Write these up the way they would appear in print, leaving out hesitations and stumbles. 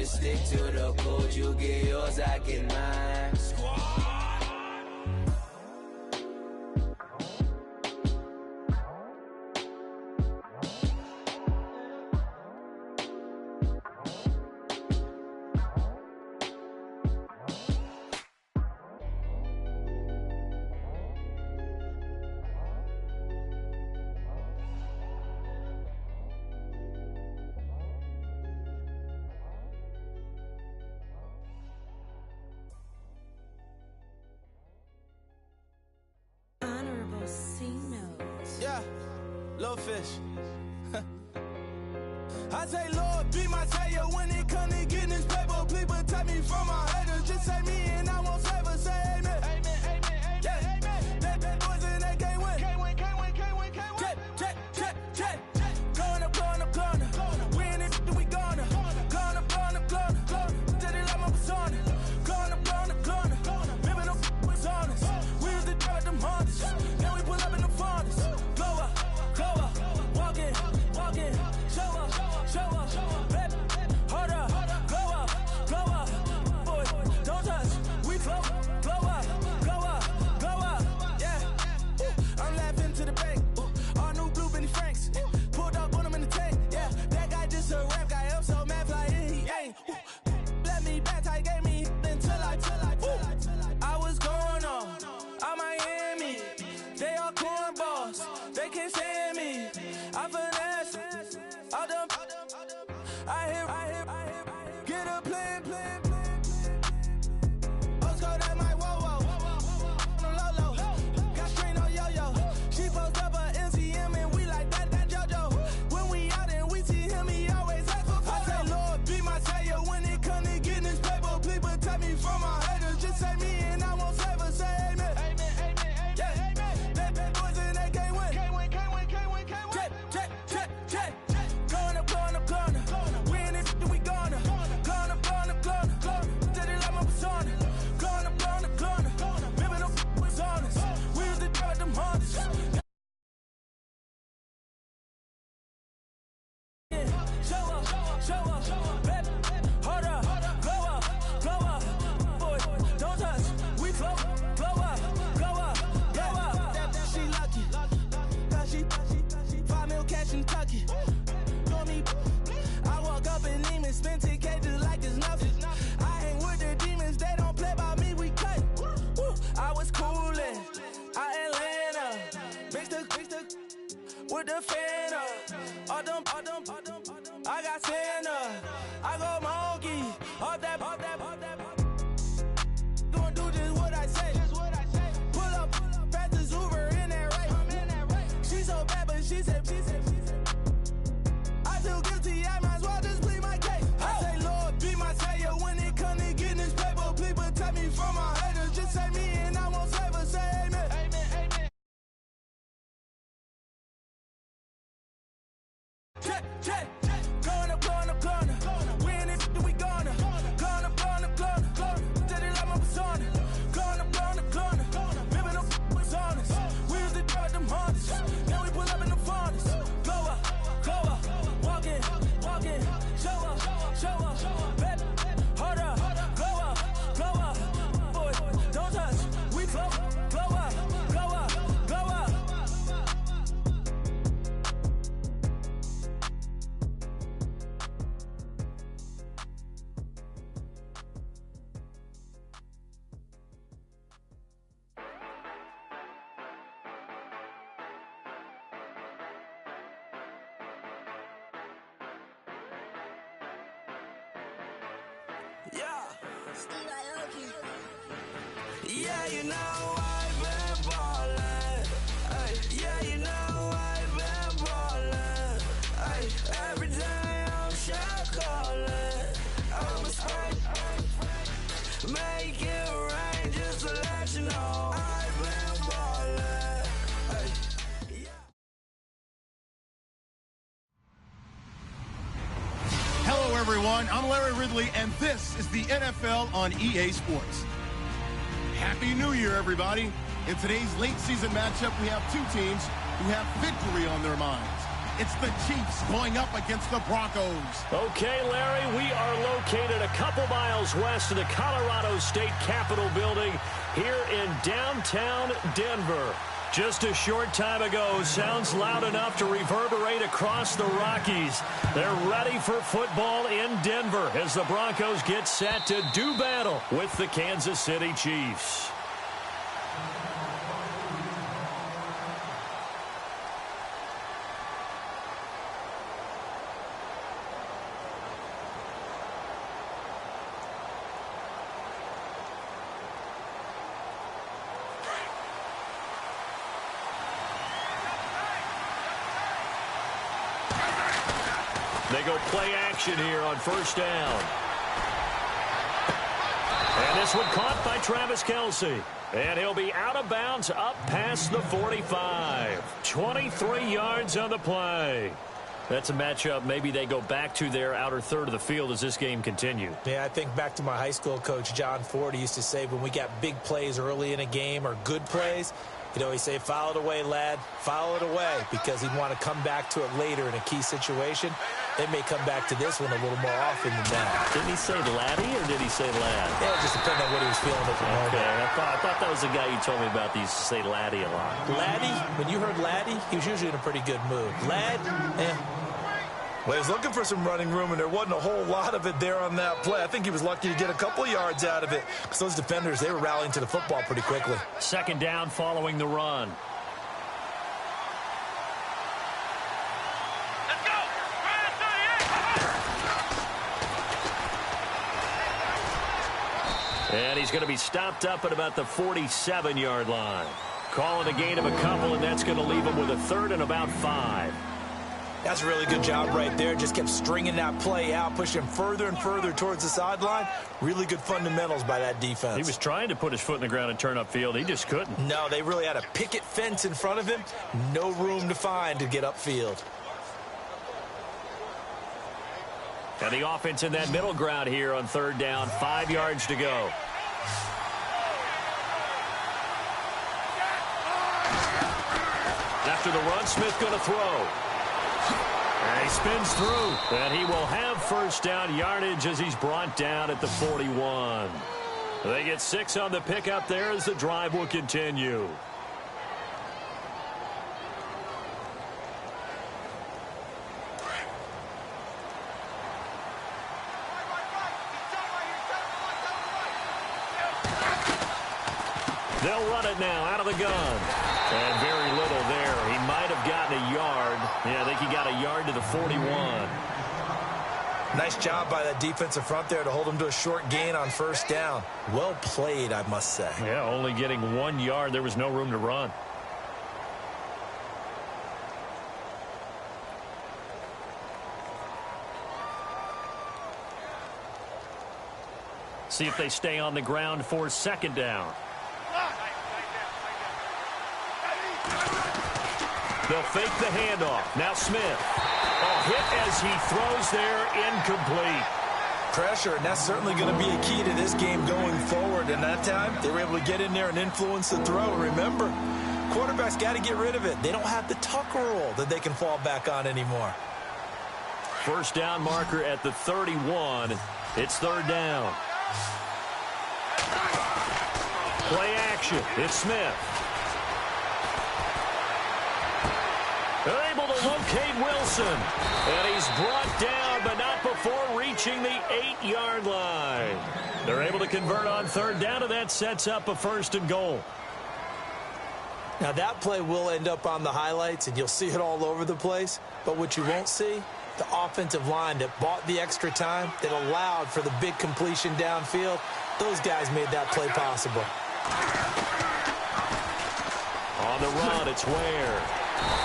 just stick to the code. You get yours, I get mine. Yeah, little fish. I say, Lord, be my savior when it comes to getting this paper. Please protect me from my haters. Just say me and I won't save us. Say amen. Amen, amen, amen, yeah. Amen. That boys and they can't win. Can't win, can't win, can't win, can't win. Check. Going up. We in it, we gonna. Going up. Did it like my persona. Going up. Remember no was honest. We used to drive them Hondas. Now we pull up in the Fondas. Glow up. Walk in. Show up. Baby, hold up. Glow up. Boy, don't touch. We flow up. Yeah. I'm laughing to the bank. All new blue Benny Franks. Pulled up on him in the tank. Yeah, that guy just a rap guy. I'm so mad fly in, he ain't. Let me back, I gave me until I was going on Miami. They all cornballs. They can't stand me. I finesse. All them. I hear. Get a plan. Oscar, that my whoa. No low. Got screen on yo-yo. She post up a MCM and we like that JoJo. When we out and we see him, he always ask for photo. I say, Lord, be my savior when it come to getting this paper. Please protect me from my haters. Just say me and I won't save us. Say amen. Amen. Yeah. That boys and they can't win. Can't win. Check. Going up. We in it, we gonna. Going up. Did it like my persona. Going up. Remember no was honest. We used to drive them Hondas. Show up. Baby, hold up. Glow up. Boy, don't touch. We flow up. She lucky. Cause she 5 mil cash in Kentucky. Know me. I walk up in demons, spend 10K just like it's nothing. I hang with the demons, they don't play by me, we cut. I was coolin', out Atlanta. Mixed with the Fanta. All them. I got Santa. I go monkey. All that. Gonna do just what I say. Pull up, fast as Uber in that race. She so bad, but she said. I feel guilty, I might as well just plead my case. I say, Lord, be my savior when it come to getting this paper. Please protect me from my haters. Just say me and I won't save us. Say amen. Amen. Check. Going up. We in it, we gonna. Going up. Did it like my persona. Going up. Remember no was honest. We used to drive them Hondas. Now we pull up in the Fondas. Glow up. Walk in. Show up. Baby, hold up. Glow up. Boy, don't touch. We flow up. Yeah, you know I've been ballin'. Yeah, you know I've been ballin'. Every day I'm shot callin'. I'm a spray. Make it rain just to let you know I've been ballin'. Hello, everyone. I'm Larry Ridley, and this is the NFL on EA Sports. Happy New Year, everybody. In today's late season matchup, we have two teams who have victory on their minds. It's the Chiefs going up against the Broncos. Okay, Larry, we are located a couple miles west of the Colorado State Capitol building here in downtown Denver. Just a short time ago, sounds loud enough to reverberate across the Rockies. They're ready for football in Denver as the Broncos get set to do battle with the Kansas City Chiefs. They go play action here on first down. And this one caught by Travis Kelce. And he'll be out of bounds up past the 45. 23 yards on the play. That's a matchup maybe they go back to their outer third of the field as this game continues. Yeah, I think back to my high school coach, John Ford. He used to say when we got big plays early in a game or good plays, you know, he'd say, foul it away, lad. Foul it away, because he'd want to come back to it later in a key situation. They may come back to this one a little more often than that. Didn't he say laddie or did he say lad? Yeah, it just depended on what he was feeling at the moment. Okay, I thought that was the guy you told me about. He used to say laddie a lot. Laddie, when you heard laddie, he was usually in a pretty good mood. Lad, Well, he was looking for some running room, and there wasn't a whole lot of it there on that play. I think he was lucky to get a couple of yards out of it, because those defenders, they were rallying to the football pretty quickly. Second down following the run. Let's go! And he's going to be stopped up at about the 47-yard line. Calling a gain of a couple, and that's going to leave him with a third and about 5. that's a really good job right there. Just kept stringing that play out, pushing him further and further towards the sideline. Really good fundamentals by that defense. He was trying to put his foot in the ground and turn upfield. He just couldn't. No, they really had a picket fence in front of him. No room to find to get upfield. And the offense in that middle ground here on third down. 5 yards to go. After the run, Smith going to throw. And he spins through. And he will have first down yardage as he's brought down at the 41. They get 6 on the pickup there as the drive will continue. They'll run it now out of the gun. And very little there. He might have gotten a yard. Yeah, I think he got a yard to the 41. Nice job by that defensive front there to hold him to a short gain on first down. Well played, I must say. Yeah, only getting 1 yard. There was no room to run. See if they stay on the ground for second down. They'll fake the handoff. Now Smith. A hit as he throws there, incomplete. Pressure, and that's certainly going to be a key to this game going forward. And that time, they were able to get in there and influence the throw. Remember, quarterbacks got to get rid of it. They don't have the Tucker rule that they can fall back on anymore. First down marker at the 31. It's third down. Play action. It's Smith. They're able to locate Wilson. And he's brought down, but not before reaching the 8-yard line. They're able to convert on third down, and that sets up a first and goal. Now, that play will end up on the highlights, and you'll see it all over the place. But what you won't see, the offensive line that bought the extra time, that allowed for the big completion downfield, those guys made that play possible. On the run, it's Ware.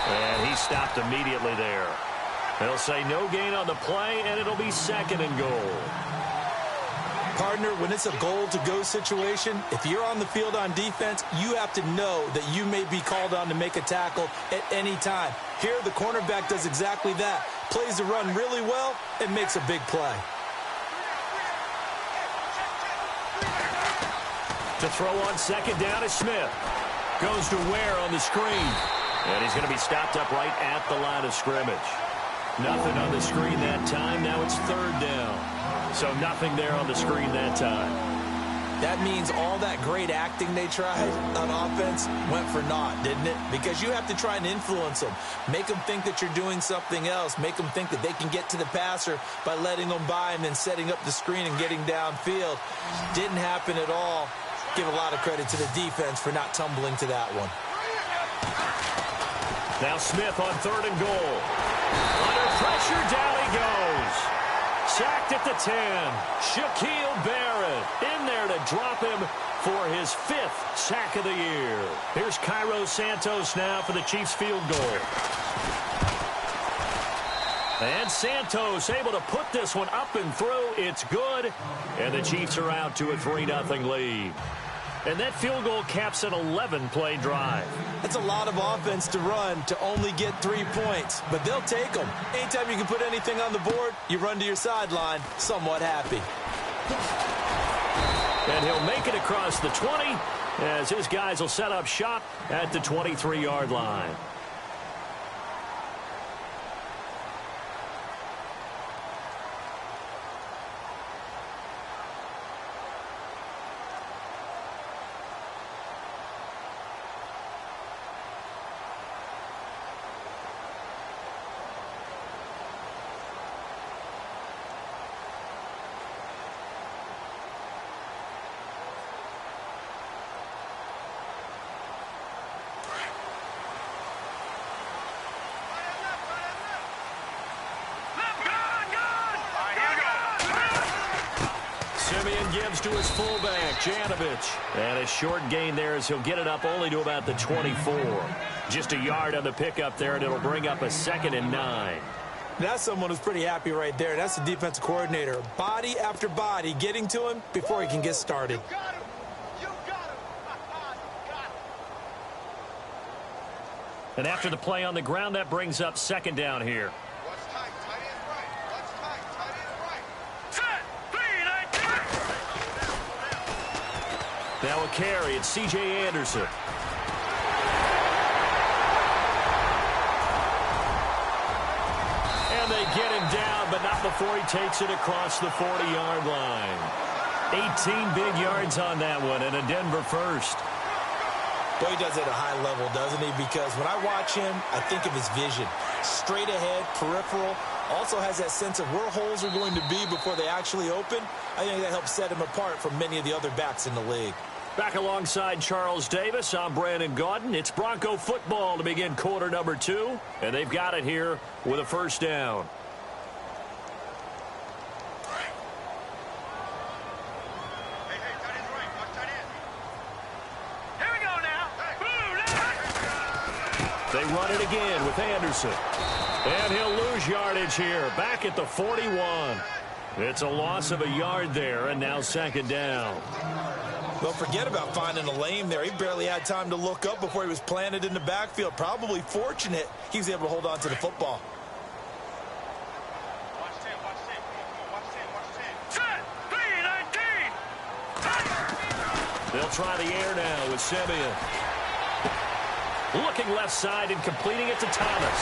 And he stopped immediately there. They'll say no gain on the play, and it'll be second and goal. Partner, when it's a goal-to-go situation, if you're on the field on defense, you have to know that you may be called on to make a tackle at any time. Here, the cornerback does exactly that. Plays the run really well and makes a big play. To throw on second down is Smith. Goes to Ware on the screen. And he's going to be stopped up right at the line of scrimmage. Nothing on the screen that time. Now it's third down. So nothing there on the screen that time. That means all that great acting they tried on offense went for naught, didn't it? Because you have to try and influence them. Make them think that you're doing something else. Make them think that they can get to the passer by letting them by and then setting up the screen and getting downfield. Didn't happen at all. Give a lot of credit to the defense for not tumbling to that one. Now Smith on third and goal. Under pressure, down he goes. Sacked at the 10. Shaquille Barrett in there to drop him for his 5th sack of the year. Here's Cairo Santos now for the Chiefs field goal. And Santos able to put this one up and through. It's good. And the Chiefs are out to a 3-0 lead. And that field goal caps an 11-play drive. That's a lot of offense to run to only get 3 points, but they'll take them. Anytime you can put anything on the board, you run to your sideline, somewhat happy. And he'll make it across the 20 as his guys will set up shop at the 23-yard line. Gives to his fullback, Janovich. And a short gain there as he'll get it up only to about the 24. Just a yard on the pickup there, and it'll bring up a 2nd and 9. That's someone who's pretty happy right there. That's the defensive coordinator. Body after body getting to him before he can get started. And after the play on the ground, that brings up 2nd down here. Now a carry, it's C.J. Anderson. And they get him down, but not before he takes it across the 40-yard line. 18 big yards on that one, and a Denver first. Boy, he does it at a high level, doesn't he? Because when I watch him, I think of his vision. Straight ahead, peripheral. Also has that sense of where holes are going to be before they actually open. I think that helps set him apart from many of the other backs in the league. Back alongside Charles Davis, I'm Brandon Gaudin. It's Bronco football to begin quarter number 2, and they've got it here with a first down. Here we go now. They run it again with Anderson. And he'll lose yardage here, back at the 41. It's a loss of a yard there, and now 2nd down. Well, forget about finding a lane there. He barely had time to look up before he was planted in the backfield. Probably fortunate he was able to hold on to the football. Watch 10, watch 10. Watch 10, watch 10. Set, 3, 19. They'll try the air now with Simeon. Looking left side and completing it to Thomas.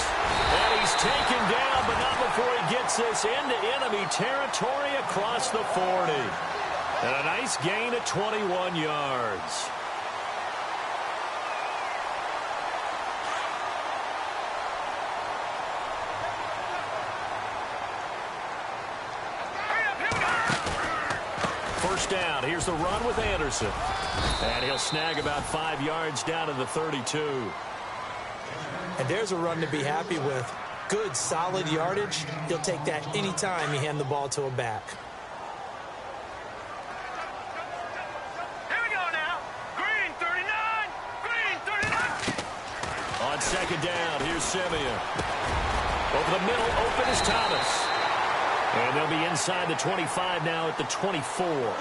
And he's taken down, but not before he gets this into enemy territory across the 40. And a nice gain of 21 yards. First down. Here's the run with Anderson. And he'll snag about 5 yards down to the 32. And there's a run to be happy with. Good, solid yardage. He'll take that anytime you hand the ball to a back. On 2nd down, here's Simeon. Over the middle, open is Thomas. And they'll be inside the 25 now at the 24.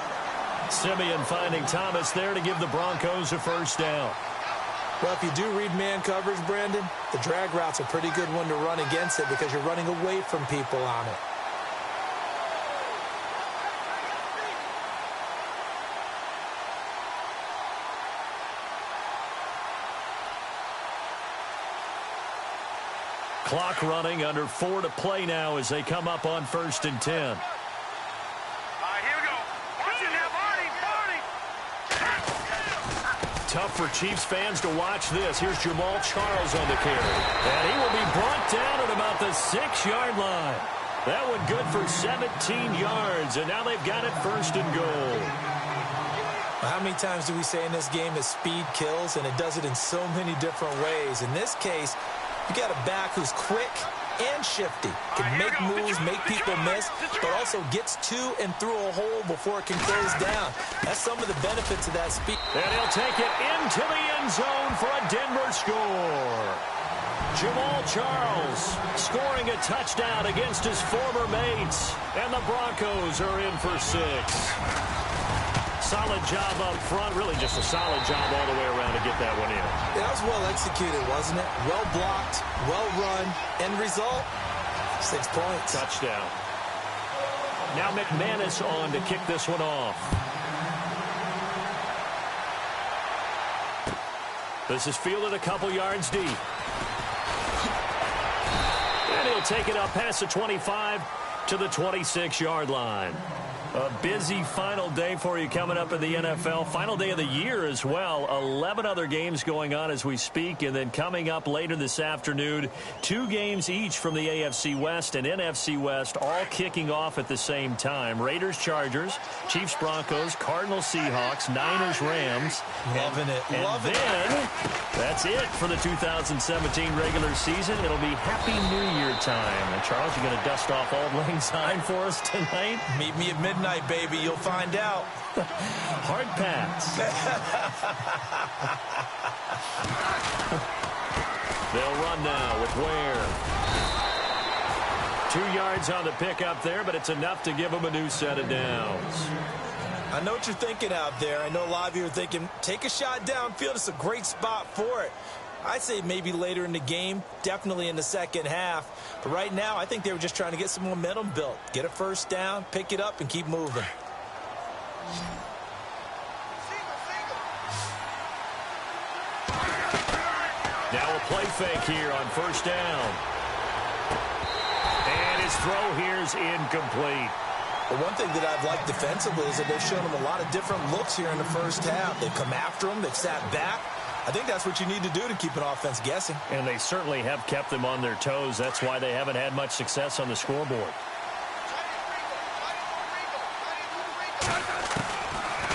Simeon finding Thomas there to give the Broncos a first down. Well, if you do read man coverage, Brandon, the drag route's a pretty good one to run against it because you're running away from people on it. Clock running, under 4 to play now as they come up on 1st and 10. All right, here we go. Watch it now, Barney. Tough for Chiefs fans to watch this. Here's Jamal Charles on the carry. And he will be brought down at about the 6-yard line. That one good for 17 yards, and now they've got it 1st and goal. Well, how many times do we say in this game that speed kills, and it does it in so many different ways? In this case, you got a back who's quick and shifty, can make moves, make people miss, but also gets to and through a hole before it can close down. That's some of the benefits of that speed. And he'll take it into the end zone for a Denver score. Jamal Charles scoring a touchdown against his former mates, and the Broncos are in for 6. Solid job up front, really just a solid job all the way around to get that one in. Yeah, that was well executed, wasn't it? Well blocked, well run, end result, 6 points. Touchdown. Now McManus on to kick this one off. This is fielded a couple yards deep. And he'll take it up past the 25 to the 26-yard line. A busy final day for you coming up in the NFL. Final day of the year as well. 11 other games going on as we speak. And then coming up later this afternoon, 2 games each from the AFC West and NFC West, all kicking off at the same time. Raiders, Chargers, Chiefs, Broncos, Cardinals, Seahawks, Niners, Rams. Loving it. Loving it. That's it for the 2017 regular season. It'll be Happy New Year time. And Charles, you going to dust off Auld Lang Syne for us tonight? Meet me at midnight, baby. You'll find out. Hard pass. They'll run now with Ware. 2 yards on the pickup there, but it's enough to give them a new set of downs. I know what you're thinking out there. I know a lot of you are thinking, take a shot downfield. It's a great spot for it. I'd say maybe later in the game, definitely in the second half. But right now, I think they were just trying to get some momentum built. Get a first down, pick it up, and keep moving. Now a play fake here on first down. And his throw here is incomplete. But one thing that I've liked defensively is that they've shown him a lot of different looks here in the first half. They've come after him. They've sat back. I think that's what you need to do to keep an offense guessing. And they certainly have kept them on their toes. That's why they haven't had much success on the scoreboard.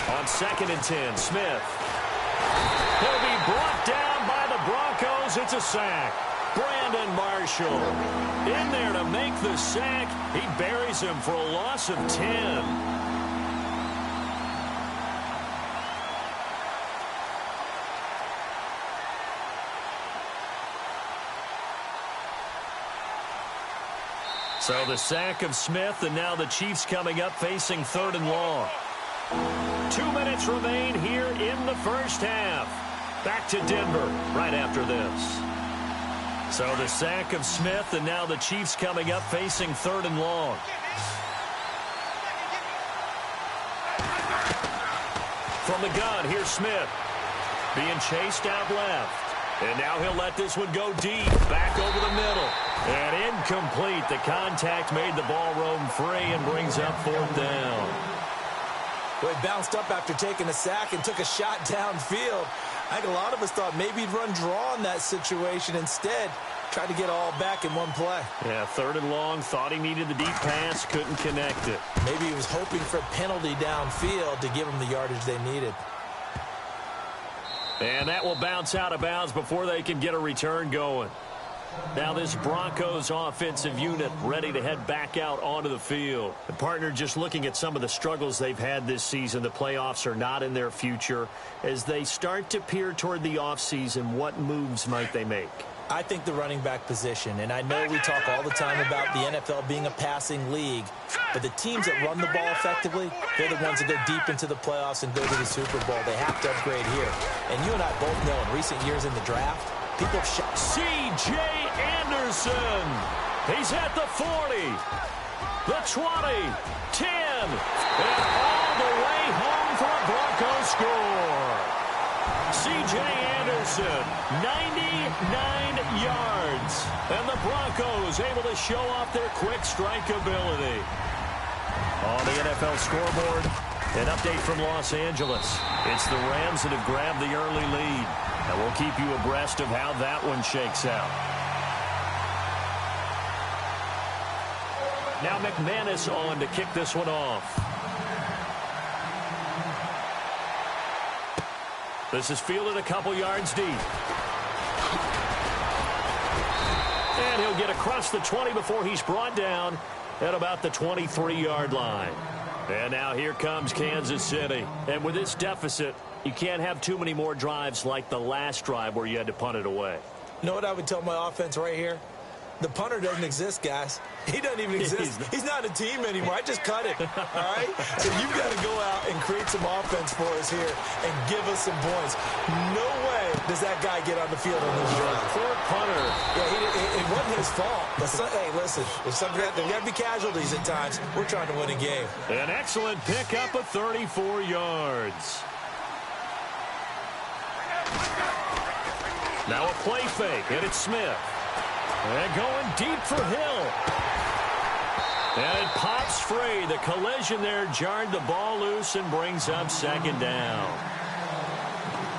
On 2nd and 10, Smith. He'll be brought down by the Broncos. It's a sack. Brandon Marshall in there to make the sack. He buries him for a loss of 10. So the sack of Smith, and now the Chiefs coming up facing 3rd and long. 2 minutes remain here in the first half. Back to Denver right after this. So the sack of Smith, and now the Chiefs coming up facing 3rd and long. From the gun, here's Smith. Being chased out left. And now he'll let this one go deep. Back over the middle. And incomplete. The contact made the ball roam free and brings up 4th down. Well, he bounced up after taking a sack and took a shot downfield. I think a lot of us thought maybe he'd run draw in that situation. Instead, tried to get all back in one play. Yeah, 3rd and long. Thought he needed the deep pass. Couldn't connect it. Maybe he was hoping for a penalty downfield to give him the yardage they needed. And that will bounce out of bounds before they can get a return going. Now this Broncos offensive unit ready to head back out onto the field. The partner just looking at some of the struggles they've had this season. The playoffs are not in their future. As they start to peer toward the offseason, what moves might they make? I think the running back position, and I know we talk all the time about the NFL being a passing league, but the teams that run the ball effectively, they're the ones that go deep into the playoffs and go to the Super Bowl. They have to upgrade here. And you and I both know in recent years in the draft, people have shot. C.J. Anderson. He's at the 40, the 20, 10, and all the way home for a Broncos score. C.J. Anderson, 99 yards. And the Broncos able to show off their quick strike ability. On the NFL scoreboard, an update from Los Angeles. It's the Rams that have grabbed the early lead. And we'll keep you abreast of how that one shakes out. Now McManus on to kick this one off. This is fielded a couple yards deep. And he'll get across the 20 before he's brought down at about the 23-yard line. And now here comes Kansas City. And with this deficit, you can't have too many more drives like the last drive where you had to punt it away. You know what I would tell my offense right here? The punter doesn't exist, guys. He doesn't even exist. He's not a team anymore. I just cut it, all right? So you've got to go out and create some offense for us here and give us some points. No way does that guy get on the field on this drive. Poor punter. Yeah, it wasn't his fault. But hey, listen, there's got to be casualties at times. We're trying to win a game. An excellent pickup of 34 yards. Now a play fake, and it's Smith. And going deep for Hill. And it pops free. The collision there jarred the ball loose and brings up second down.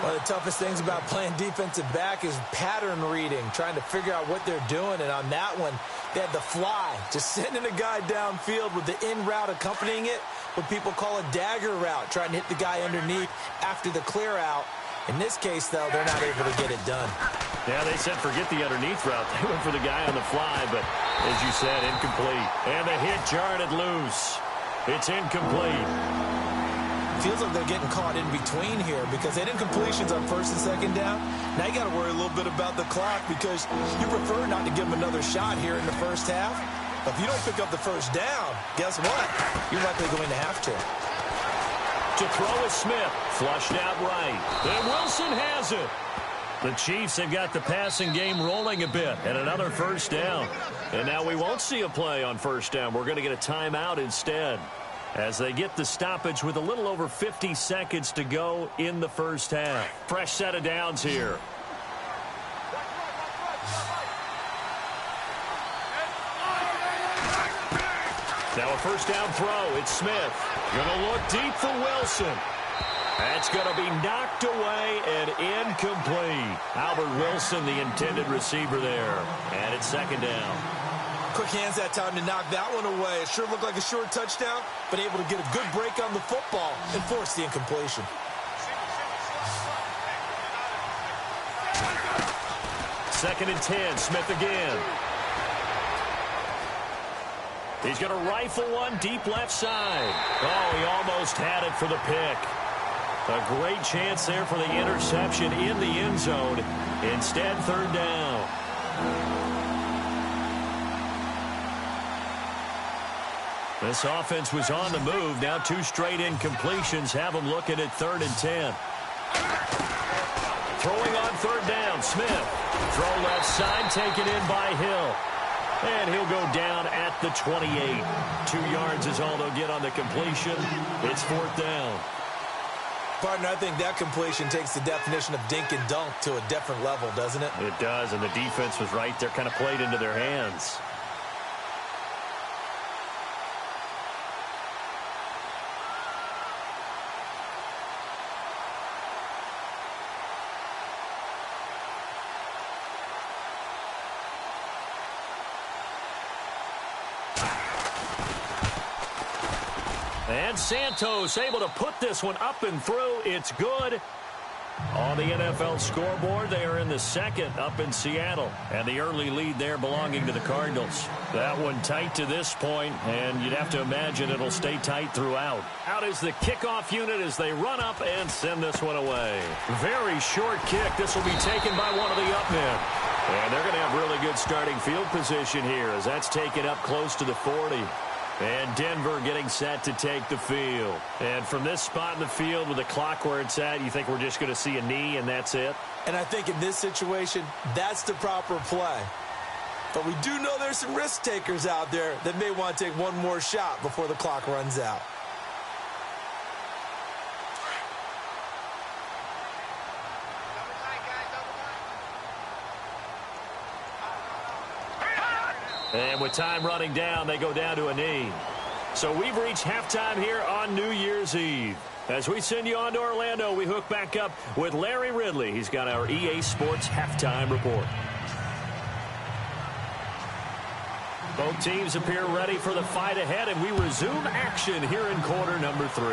One of the toughest things about playing defensive back is pattern reading, trying to figure out what they're doing. And on that one, they had the fly, just sending a guy downfield with the in route accompanying it, what people call a dagger route, trying to hit the guy underneath after the clear out. In this case, though, they're not able to get it done. Yeah, they said forget the underneath route. They went for the guy on the fly, but as you said, incomplete. And the hit jarred it loose. It's incomplete. Feels like they're getting caught in between here because they had incompletions on first and second down. Now you got to worry a little bit about the clock because you prefer not to give them another shot here in the first half. But if you don't pick up the first down, guess what? You're likely going to have to. To throw is Smith, flushed out right. And Wilson has it. The Chiefs have got the passing game rolling a bit, and another first down. And now we won't see a play on first down. We're going to get a timeout instead as they get the stoppage with a little over 50 seconds to go in the first half. Fresh set of downs here. Now a first down throw. It's Smith. Going to look deep for Wilson. That's going to be knocked away and incomplete. Albert Wilson, the intended receiver there. And it's second down. Quick hands that time to knock that one away. It sure looked like a short touchdown, but able to get a good break on the football and force the incompletion. Second and 10. Smith again. He's going to rifle one deep left side. Oh, he almost had it for the pick. A great chance there for the interception in the end zone. Instead, third down. This offense was on the move. Now two straight incompletions have them looking at third and 10. Throwing on third down, Smith. Throw left side, taken in by Hill. And he'll go down at the 28. 2 yards is all they'll get on the completion. It's fourth down. Partner, I think that completion takes the definition of dink and dunk to a different level, doesn't it? It does, and the defense was right there, kind of played into their hands. And Santos able to put this one up and through. It's good. On the NFL scoreboard, they are in the second up in Seattle. And the early lead there belonging to the Cardinals. That one tight to this point, and you'd have to imagine it'll stay tight throughout. Out is the kickoff unit as they run up and send this one away. Very short kick. This will be taken by one of the up men. And they're going to have really good starting field position here as that's taken up close to the 40. And Denver getting set to take the field. And from this spot in the field with the clock where it's at, you think we're just going to see a knee and that's it? And I think in this situation, that's the proper play. But we do know there's some risk takers out there that may want to take one more shot before the clock runs out. And with time running down, they go down to a knee. So we've reached halftime here on New Year's Eve. As we send you on to Orlando, we hook back up with Larry Ridley. He's got our EA Sports halftime report. Both teams appear ready for the fight ahead, and we resume action here in quarter number 3.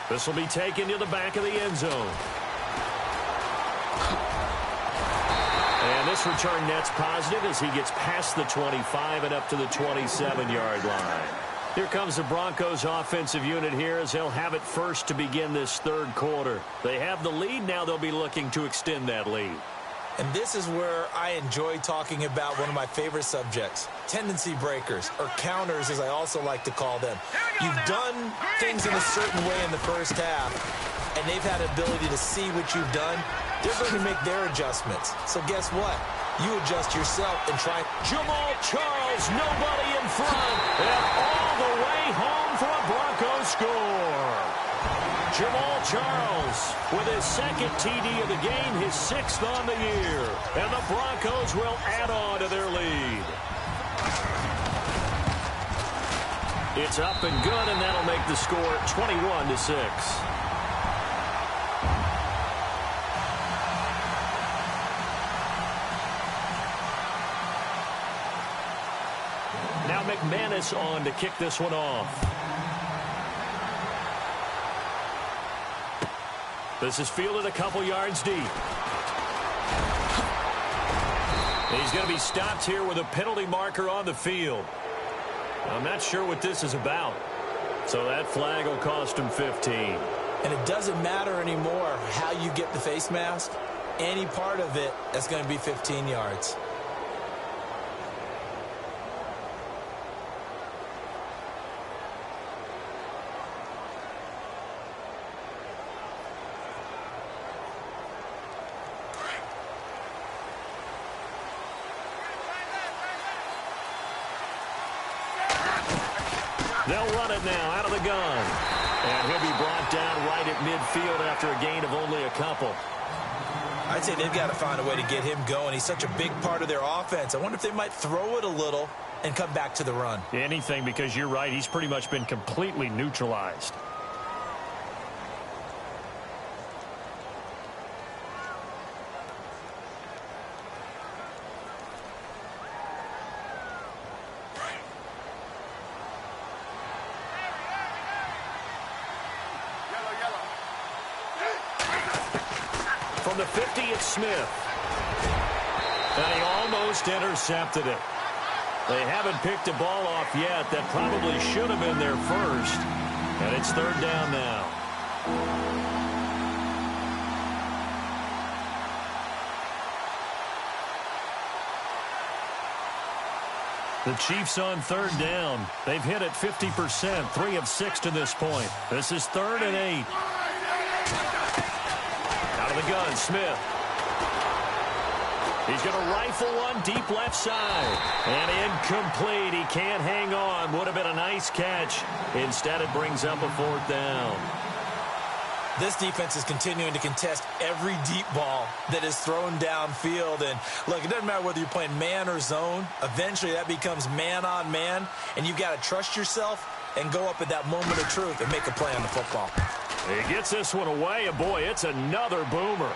This will be taken to the back of the end zone. And this return net's positive as he gets past the 25 and up to the 27-yard line. Here comes the Broncos offensive unit here as they'll have it first to begin this third quarter. They have the lead. Now they'll be looking to extend that lead. And this is where I enjoy talking about one of my favorite subjects, tendency breakers, or counters as I also like to call them. You've done things in a certain way in the first half, and they've had the ability to see what you've done. They're going to make their adjustments. So guess what? You adjust yourself and try. Jamal Charles, nobody in front, and all the way home for a Broncos score. Jamal Charles with his second TD of the game, his 6th on the year. And the Broncos will add on to their lead. It's up and good, and that'll make the score 21-6. Now McManus on to kick this one off. This is fielded a couple yards deep. He's going to be stopped here with a penalty marker on the field. I'm not sure what this is about. So that flag will cost him 15. And it doesn't matter anymore how you get the face mask. Any part of it, that's going to be 15 yards. They'll run it now out of the gun. And he'll be brought down right at midfield after a gain of only a couple. I'd say they've got to find a way to get him going. He's such a big part of their offense. I wonder if they might throw it a little and come back to the run. Anything, because you're right. He's pretty much been completely neutralized. From the 50, it's Smith. And he almost intercepted it. They haven't picked a ball off yet. That probably should have been their first. And it's third down now. The Chiefs on third down. They've hit it 50%, 3 of 6 to this point. This is 3rd and 8. Out of the gun, Smith. He's going to rifle one deep left side. And incomplete. He can't hang on. Would have been a nice catch. Instead, it brings up a 4th down. This defense is continuing to contest every deep ball that is thrown downfield. And, look, it doesn't matter whether you're playing man or zone. Eventually, that becomes man on man. And you've got to trust yourself and go up at that moment of truth and make a play on the football. He gets this one away, and boy, it's another boomer.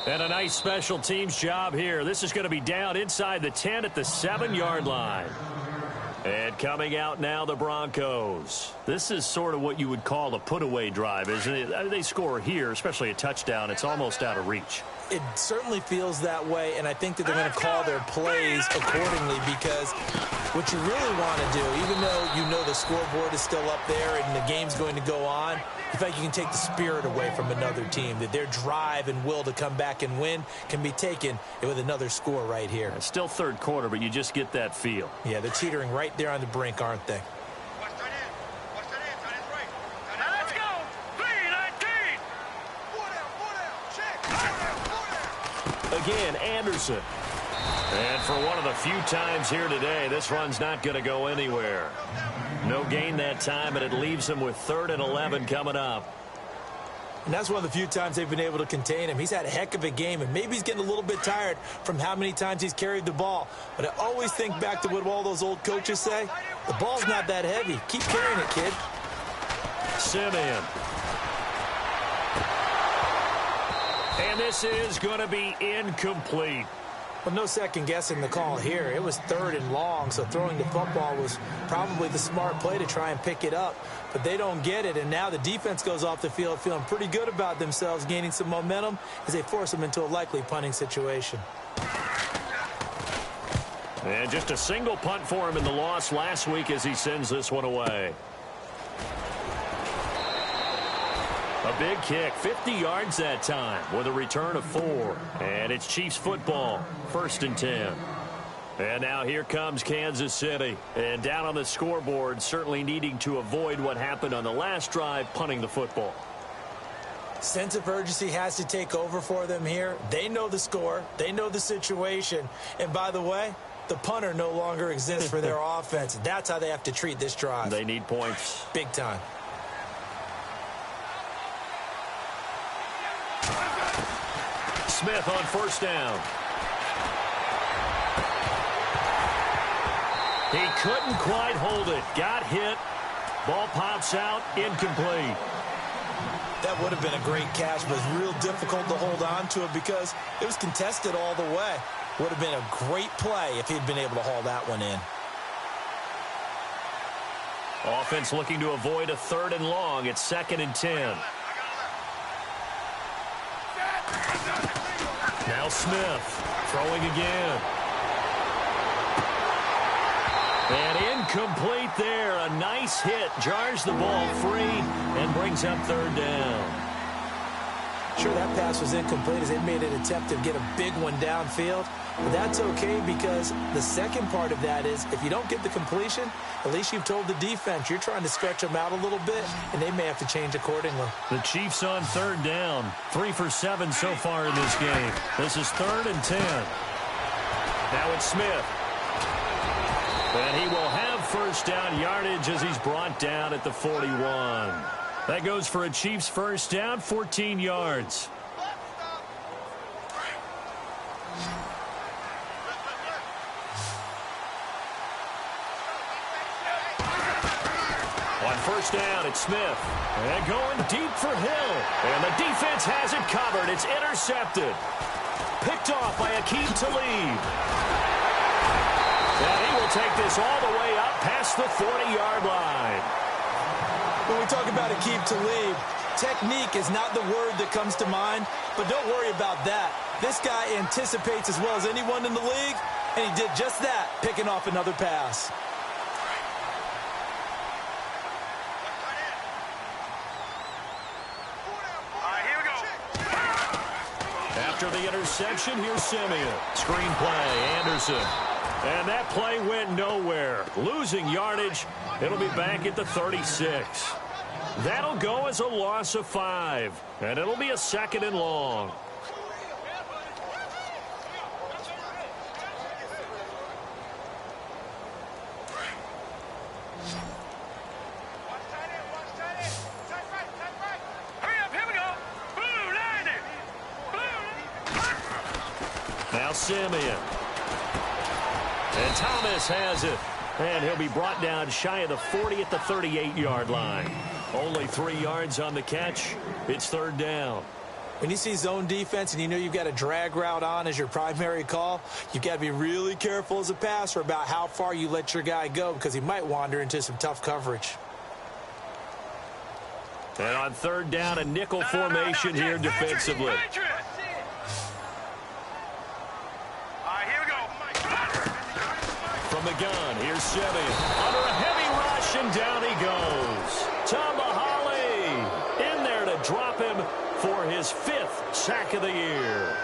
And a nice special teams job here. This is going to be down inside the 10 at the 7-yard line. And coming out now, the Broncos. This is sort of what you would call a put-away drive, isn't it? I mean, they score here, especially a touchdown. It's almost out of reach. It certainly feels that way, and I think that they're going to call their plays accordingly, because what you really want to do, even though you know the scoreboard is still up there and the game's going to go on, in fact, you can take the spirit away from another team, that their drive and will to come back and win can be taken with another score right here. It's still third quarter, but you just get that feel. Yeah, they're teetering right there on the brink, aren't they? Let's go. 3-19. Again, Anderson. And for one of the few times here today, this run's not going to go anywhere. No gain that time, and it leaves him with 3rd and 11 coming up. And that's one of the few times they've been able to contain him. He's had a heck of a game, and maybe he's getting a little bit tired from how many times he's carried the ball. But I always think back to what all those old coaches say. The ball's not that heavy. Keep carrying it, kid. Simeon. And this is going to be incomplete. Well, no second guessing the call here. It was 3rd and long, so throwing the football was probably the smart play to try and pick it up. But they don't get it, and now the defense goes off the field feeling pretty good about themselves, gaining some momentum as they force them into a likely punting situation. And just a single punt for him in the loss last week as he sends this one away. A big kick, 50 yards that time with a return of 4. And it's Chiefs football, 1st and 10. And now here comes Kansas City. And down on the scoreboard, certainly needing to avoid what happened on the last drive, punting the football. Sense of urgency has to take over for them here. They know the score. They know the situation. And by the way, the punter no longer exists for their offense. That's how they have to treat this drive. They need points. Big time. Smith on 1st down. He couldn't quite hold it. Got hit. Ball pops out. Incomplete. That would have been a great catch, but it's real difficult to hold on to it because it was contested all the way. Would have been a great play if he'd been able to haul that one in. Offense looking to avoid a 3rd and long. It's 2nd and 10. Now Smith throwing again. And incomplete there. A nice hit. Jars the ball free and brings up 3rd down. Sure, that pass was incomplete as they made an attempt to get a big one downfield. But that's okay because the second part of that is if you don't get the completion, at least you've told the defense you're trying to stretch them out a little bit, and they may have to change accordingly. The Chiefs on 3rd down. 3 for 7 so far in this game. This is 3rd and 10. Now it's Smith. And he will have 1st down yardage as he's brought down at the 41. That goes for a Chiefs 1st down, 14 yards. On 1st down, it's Smith. And going deep for Hill. And the defense has it covered. It's intercepted. Picked off by Aqib Talib. And he will take this all the way up past the 40-yard line. When we talk about Aqib Talib, technique is not the word that comes to mind, but don't worry about that. This guy anticipates as well as anyone in the league, and he did just that, picking off another pass. After the interception, here's Simeon. Screen play, Anderson. And that play went nowhere. Losing yardage. It'll be back at the 36. That'll go as a loss of 5. And it'll be a 2nd and long. Now Simeon. And Thomas has it. And he'll be brought down shy of the 40 at the 38-yard line. Only 3 yards on the catch. It's 3rd down. When you see zone defense and you know you've got a drag route on as your primary call, you've got to be really careful as a passer about how far you let your guy go because he might wander into some tough coverage. And on 3rd down, a nickel formation here defensively. From the gun, here's Simeon. Under a heavy rush, and down he goes. Tamahali in there to drop him for his 5th sack of the year.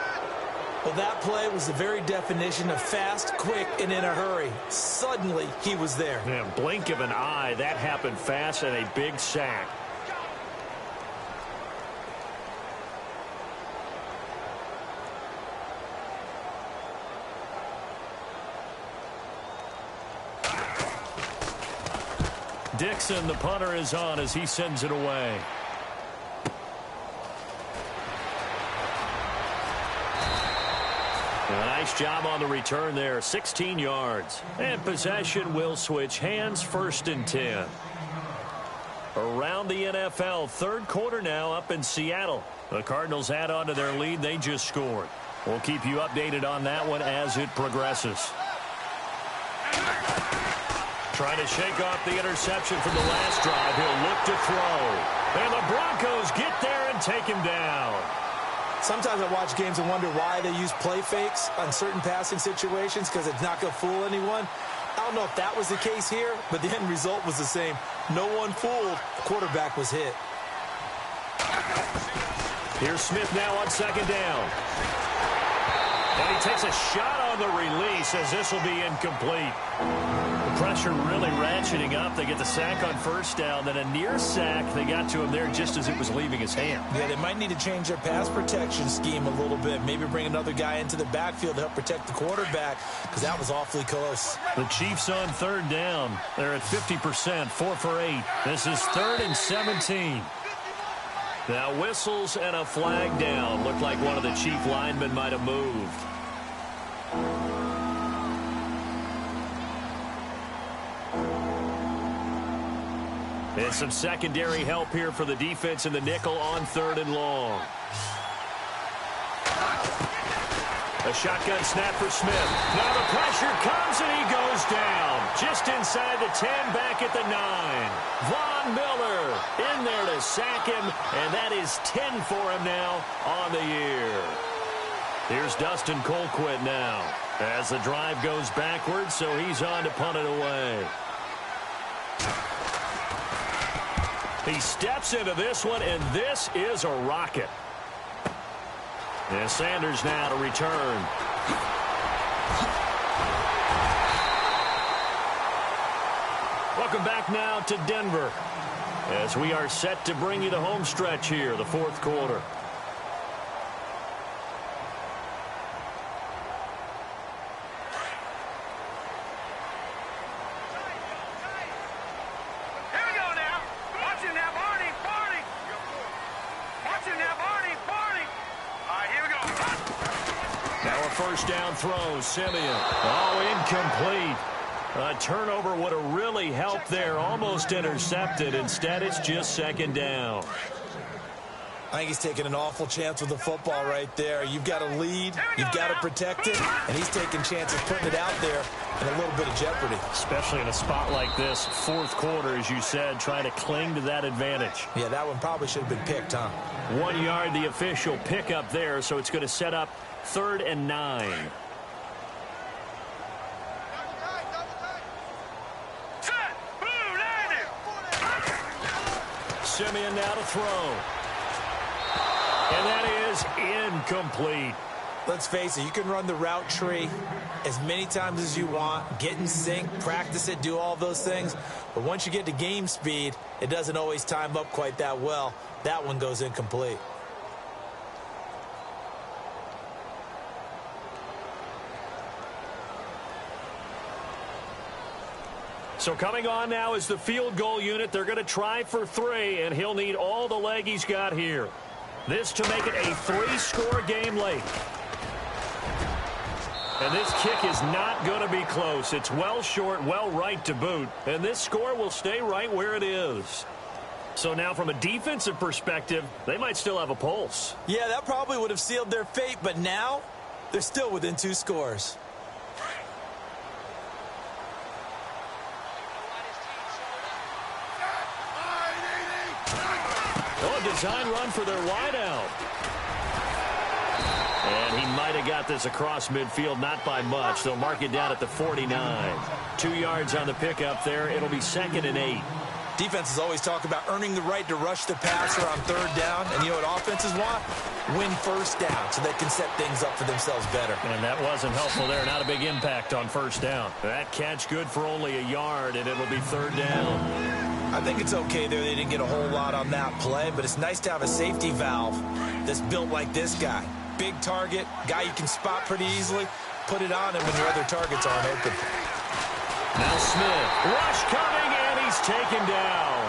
Well, that play was the very definition of fast, quick, and in a hurry. Suddenly, he was there. Yeah, blink of an eye, that happened fast, and a big sack. Dixon, the punter, is on as he sends it away. A nice job on the return there, 16 yards. And possession will switch hands, 1st and 10. Around the NFL, 3rd quarter now up in Seattle. The Cardinals add on to their lead. They just scored. We'll keep you updated on that one as it progresses. Trying to shake off the interception from the last drive. He'll look to throw. And the Broncos get there and take him down. Sometimes I watch games and wonder why they use play fakes on certain passing situations, because it's not going to fool anyone. I don't know if that was the case here, but the end result was the same. No one fooled. The quarterback was hit. Here's Smith now on 2nd down. And he takes a shot on the release as this will be incomplete. The pressure really ratcheting up. They get the sack on 1st down, then a near sack. They got to him there just as it was leaving his hand. Yeah, they might need to change their pass protection scheme a little bit. Maybe bring another guy into the backfield to help protect the quarterback, because that was awfully close. The Chiefs on 3rd down. They're at 50%, 4 for 8. This is 3rd and 17. Now whistles and a flag down. Looked like one of the Chief linemen might have moved. And some secondary help here for the defense in the nickel on 3rd and long. A shotgun snap for Smith. Now the pressure comes and he goes down. Just inside the 10, back at the 9. Von Miller in there to sack him, and that is 10 for him now on the year. Here's Dustin Colquitt now as the drive goes backwards, so he's on to punt it away. He steps into this one, and this is a rocket. And Sanders now to return. Welcome back now to Denver as we are set to bring you the home stretch here, the 4th quarter. First down throw, Simeon. Oh, incomplete. A turnover would have really helped there. Almost intercepted. Instead, it's just 2nd down. I think he's taking an awful chance with the football right there. You've got to lead. You've got to protect it. And he's taking chances putting it out there in a little bit of jeopardy. Especially in a spot like this, 4th quarter, as you said, trying to cling to that advantage. Yeah, that one probably should have been picked, huh? 1 yard, the official pickup there, so it's going to set up 3rd and 9. Simeon now to throw. And that is incomplete. Let's face it, you can run the route tree as many times as you want, get in sync, practice it, do all those things. But once you get to game speed, it doesn't always time up quite that well. That one goes incomplete. So coming on now is the field goal unit. They're going to try for 3, and he'll need all the leg he's got here. This to make it a 3-score game late. And this kick is not going to be close. It's well short, well right to boot. And this score will stay right where it is. So now from a defensive perspective, they might still have a pulse. Yeah, that probably would have sealed their fate, but now they're still within 2 scores. Oh, a design run for their wideout. And he might have got this across midfield, not by much. They'll mark it down at the 49. 2 yards on the pickup there. It'll be 2nd and 8. Defenses always talk about earning the right to rush the passer on 3rd down. And you know what offenses want? Win 1st down so they can set things up for themselves better. And that wasn't helpful there. Not a big impact on 1st down. That catch good for only a yard, and it'll be 3rd down. I think it's okay there. They didn't get a whole lot on that play, but it's nice to have a safety valve that's built like this guy. Big target, guy you can spot pretty easily. Put it on him when your other targets aren't open. Now Smith. Rush coming, and he's taken down.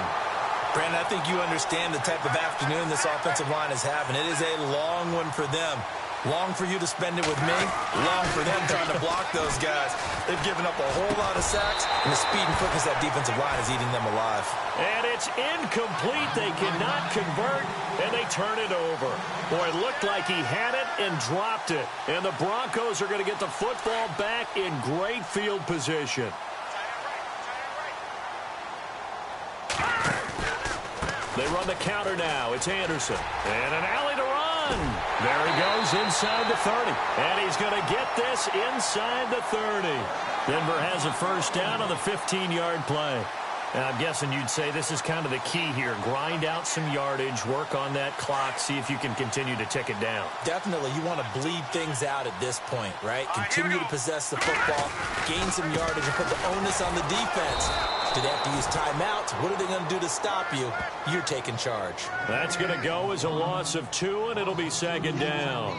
Brandon, I think you understand the type of afternoon this offensive line is having. It is a long one for them. Long for you to spend it with me, long for them trying to block those guys. They've given up a whole lot of sacks, and the speed and quickness of that defensive line is eating them alive. And it's incomplete. They cannot convert, and they turn it over. Boy, it looked like he had it and dropped it. And the Broncos are going to get the football back in great field position. They run the counter now. It's Anderson. And an alley to run. There he goes inside the 30. And he's going to get this inside the 30. Denver has a first down on the 15-yard play. And I'm guessing you'd say this is kind of the key here. Grind out some yardage, work on that clock, see if you can continue to tick it down. Definitely. You want to bleed things out at this point, right? Continue to possess the football, gain some yardage, and put the onus on the defense. Do they have to use timeouts? What are they going to do to stop you? You're taking charge. That's going to go as a loss of 2, and it'll be second down.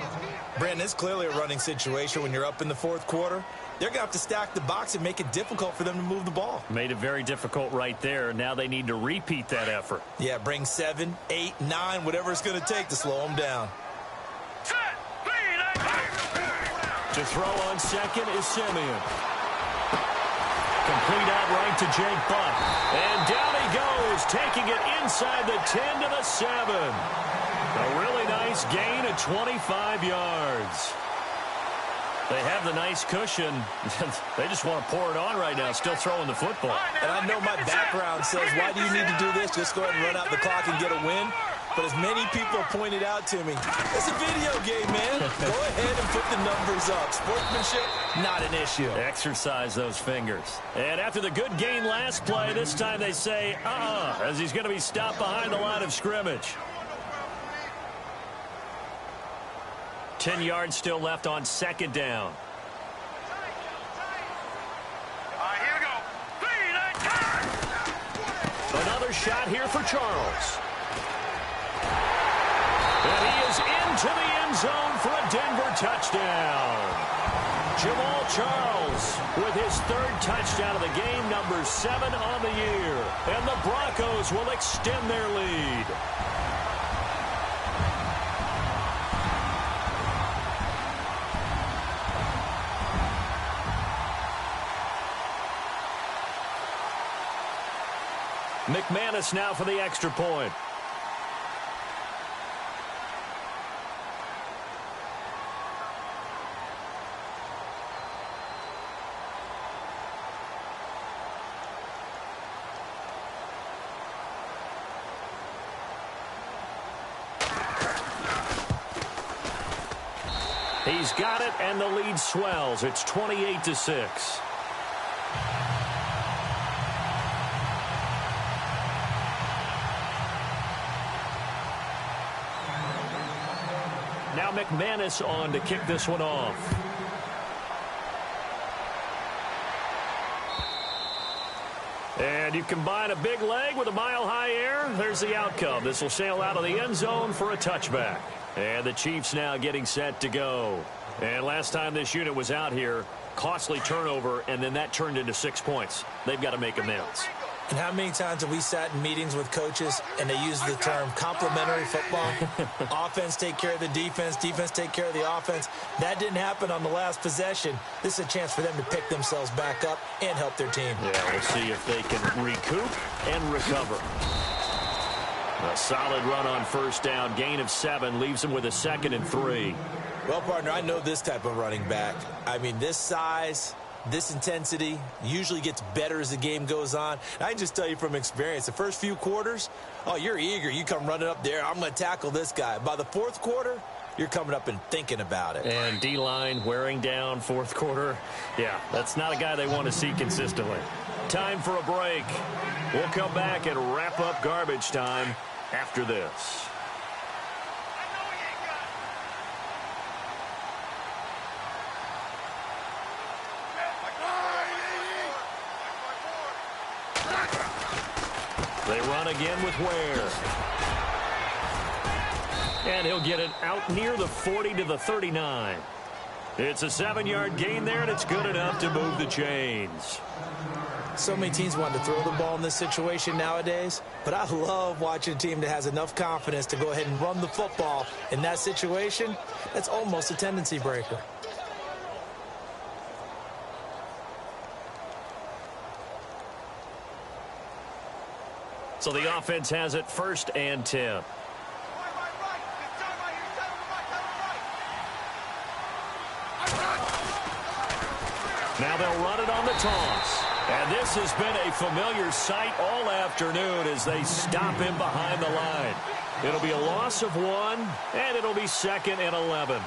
Brandon, it's clearly a running situation when you're up in the fourth quarter. They're going to have to stack the box and make it difficult for them to move the ball. Made it very difficult right there. Now they need to repeat that effort. Yeah, bring 7, 8, 9, whatever it's going to take to slow them down. To throw on second is Simeon. Complete out right to Jake Butt. And down he goes, taking it inside the 10 to the 7. A really nice gain of 25 yards. They have the nice cushion. They just want to pour it on right now, still throwing the football. And I know my background says, why do you need to do this? Just go ahead and run out the clock and get a win. But as many people have pointed out to me, it's a video game, man. Go ahead and put the numbers up. Sportsmanship, not an issue. Exercise those fingers. And after the good gain last play, this time they say, as he's going to be stopped behind the line of scrimmage. 10 yards still left on second down. Here we go. Another shot here for Charles. And he is into the end zone for a Denver touchdown. Jamal Charles with his third touchdown of the game, number 7 on the year. And the Broncos will extend their lead. McManus now for the extra point. He's got it, and the lead swells. It's 28-6. Now McManus on to kick this one off. And you combine a big leg with a mile-high air, there's the outcome. This will sail out of the end zone for a touchback. And the Chiefs now getting set to go. And last time this unit was out here, costly turnover, and then that turned into 6 points. They've got to make amends. And how many times have we sat in meetings with coaches and they use the term complementary football? Offense take care of the defense, defense take care of the offense. That didn't happen on the last possession. This is a chance for them to pick themselves back up and help their team. Yeah, we'll see if they can recoup and recover. A solid run on first down, gain of 7, leaves them with a 2nd and 3. Well, partner, I know this type of running back. I mean, this size, this intensity usually gets better as the game goes on. And I can just tell you from experience, the first few quarters, oh, you're eager. You come running up there, I'm going to tackle this guy. By the fourth quarter, you're coming up and thinking about it. And D-line wearing down fourth quarter. Yeah, that's not a guy they want to see consistently. Time for a break. We'll come back and wrap up garbage time after this. They run again with Ware. And he'll get it out near the 40 to the 39. It's a 7-yard gain there, and it's good enough to move the chains. So many teams want to throw the ball in this situation nowadays, but I love watching a team that has enough confidence to go ahead and run the football. In that situation, that's almost a tendency breaker. So the offense has it 1st and 10. Now they'll run it on the toss. And this has been a familiar sight all afternoon as they stop him behind the line. It'll be a loss of 1, and it'll be 2nd and 11.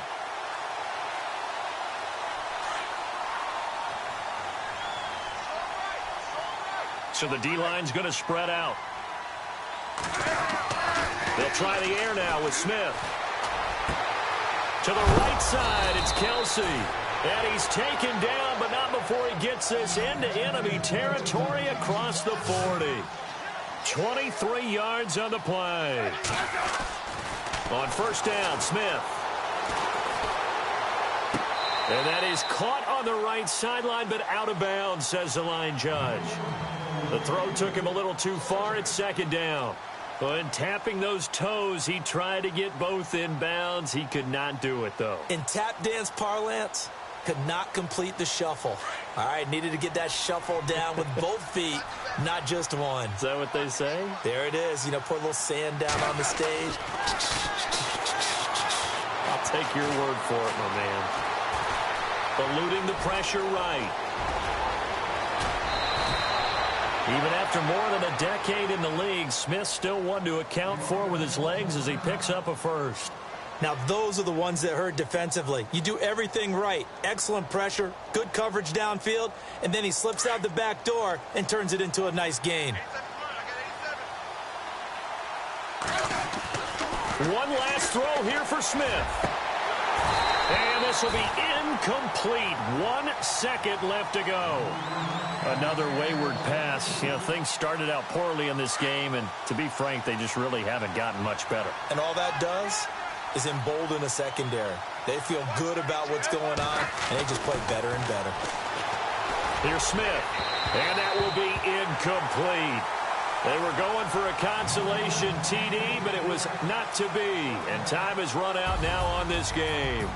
So the D-line's going to spread out. They'll try the air now with Smith. To the right side, it's Kelsey. And he's taken down, but not before he gets this into enemy territory across the 40. 23 yards on the play. On 1st down, Smith. And that is caught on the right sideline, but out of bounds, says the line judge. The throw took him a little too far at 2nd down. And tapping those toes, he tried to get both in bounds. He could not do it, though. In tap dance parlance, could not complete the shuffle. All right, needed to get that shuffle down with both feet, not just one. Is that what they say? There it is. You know, put a little sand down on the stage. I'll take your word for it, my man. Eluding the pressure right. Even after more than a decade in the league, Smith still one to account for with his legs as he picks up a 1st. Now, those are the ones that hurt defensively. You do everything right. Excellent pressure, good coverage downfield, and then he slips out the back door and turns it into a nice gain. One last throw here for Smith. And this will be incomplete. 1 second left to go. Another wayward pass. You know, things started out poorly in this game, and to be frank, they just really haven't gotten much better. And all that does is embolden a secondary. They feel good about what's going on, and they just play better and better. Here's Smith, and that will be incomplete. They were going for a consolation TD, but it was not to be, and time has run out now on this game.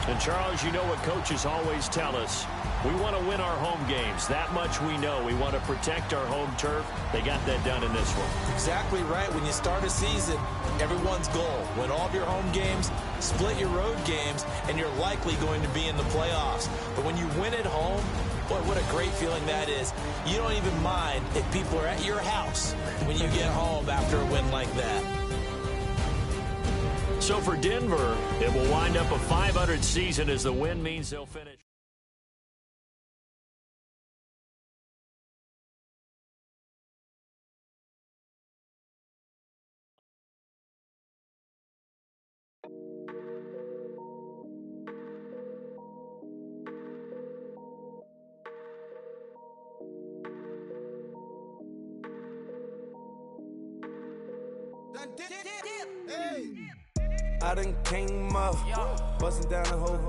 And, Charles, you know what coaches always tell us. We want to win our home games. That much we know. We want to protect our home turf. They got that done in this one. Exactly right. When you start a season, everyone's goal: win all of your home games, split your road games, and you're likely going to be in the playoffs. But when you win at home, boy, what a great feeling that is. You don't even mind if people are at your house when you get home after a win like that. So for Denver, it will wind up a .500 season as the win means they'll finish. I done came up, busting down the whole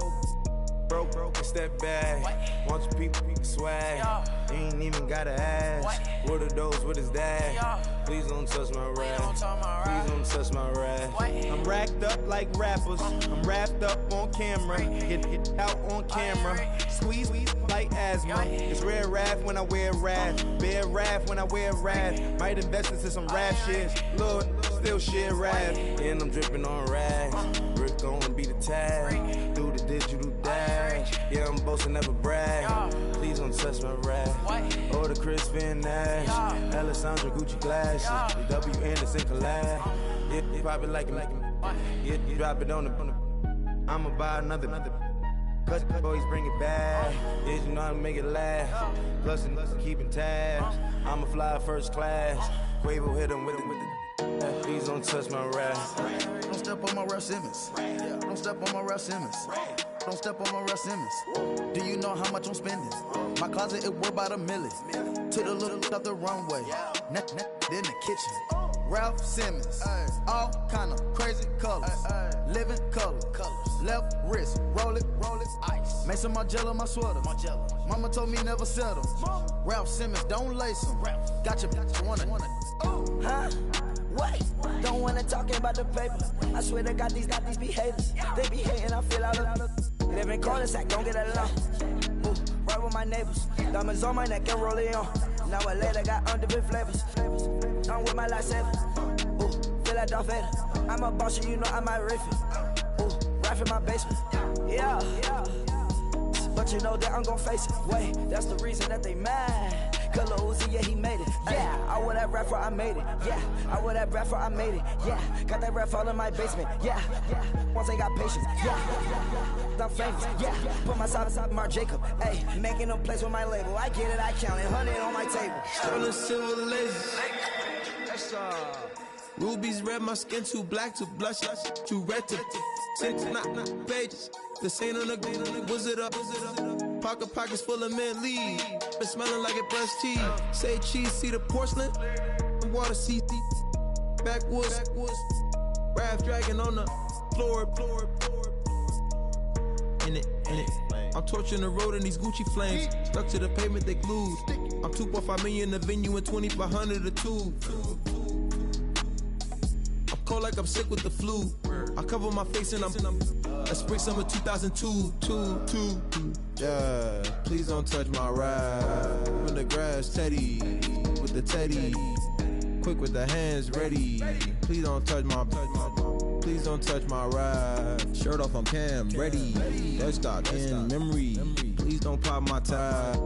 broke, step back. Want your people swag, you ain't even gotta ask. What are those with his dad? Please don't touch my rap. Please don't touch my rap. I'm racked up like rappers. I'm wrapped up on camera. Get out on camera. Squeeze like asthma. It's rare wrath when I wear wrath. Bear wrath when I wear wrath. Might invest into some rap shit. Lord, still shit rap. And I'm dripping on rags. Rick gonna be the tag. Do the digital dash. Yeah, I'm boasting, never brag. Please don't touch my rap. Or the Chris Van Nash. Alessandra Gucci glasses. The W Anderson collab. Yeah, you probably like it. Yeah, you drop it on the. I'ma buy another. Cut boys bring it back. Yeah, you know how to make it last. Plus and keeping tabs. I'ma fly first class. Quavo hit him with it. Please don't touch my rap. Don't step on my Ralph Simmons. Don't step on my Ralph Simmons. Don't step on my Ralph Simmons. Do you know how much I'm spending? My closet, it worth about $1 million. To the little up the runway. Neck in the kitchen. Ralph Simmons. All kind of crazy colors. Living color. Left wrist, roll it, ice. Mason Margiela, my sweater. Mama told me never settle. Ralph Simmons, don't lace him. Got your wanna. Huh? What? Don't wanna talk about the paper. I swear to God, these be haters. They be hating, I feel out of live in cul-de-sac, don't get along. Ooh, right with my neighbors. Diamonds on my neck and roll it on. Now I later got underbit flavors. I'm with my lifesaver. Ooh, feel like Darth Vader. I'm a boss, you know I might riff it. Ooh, right in my basement. Yeah. But you know that I'm gon' face it. Wait, that's the reason that they mad. Color Uzi, yeah, he made it. Yeah, I wear that rapper, I made it. Yeah, I wear that rapper, I made it. Yeah, got that rap all in my basement. Yeah, once I got patience. Yeah, I'm famous. Yeah, put myself inside Marc Jacob. Hey, making them plays with my label. I get it, I count it. 100 on my table. Sterling silver laser. That's rubies red, my skin too black to blush, too red to six, not pages. This ain't on the wizard up. Pockets full of mint leaves. Been smelling like it brushed teeth. Say cheese, see the porcelain. Water, see backwoods. Raft dragging on the floor. In it. I'm torching the road in these Gucci flames. Stuck to the pavement, they glued. I'm 2.5 million the venue and 2,500 a tube. I'm cold like I'm sick with the flu. I cover my face and I'm a spring summer 2002. Yeah, please don't touch my ride. From the grass, Teddy, with the Teddy. Quick with the hands ready. Please don't touch my ride. Shirt off, I'm Cam, ready. Dead stock in memory. Please don't pop my tie.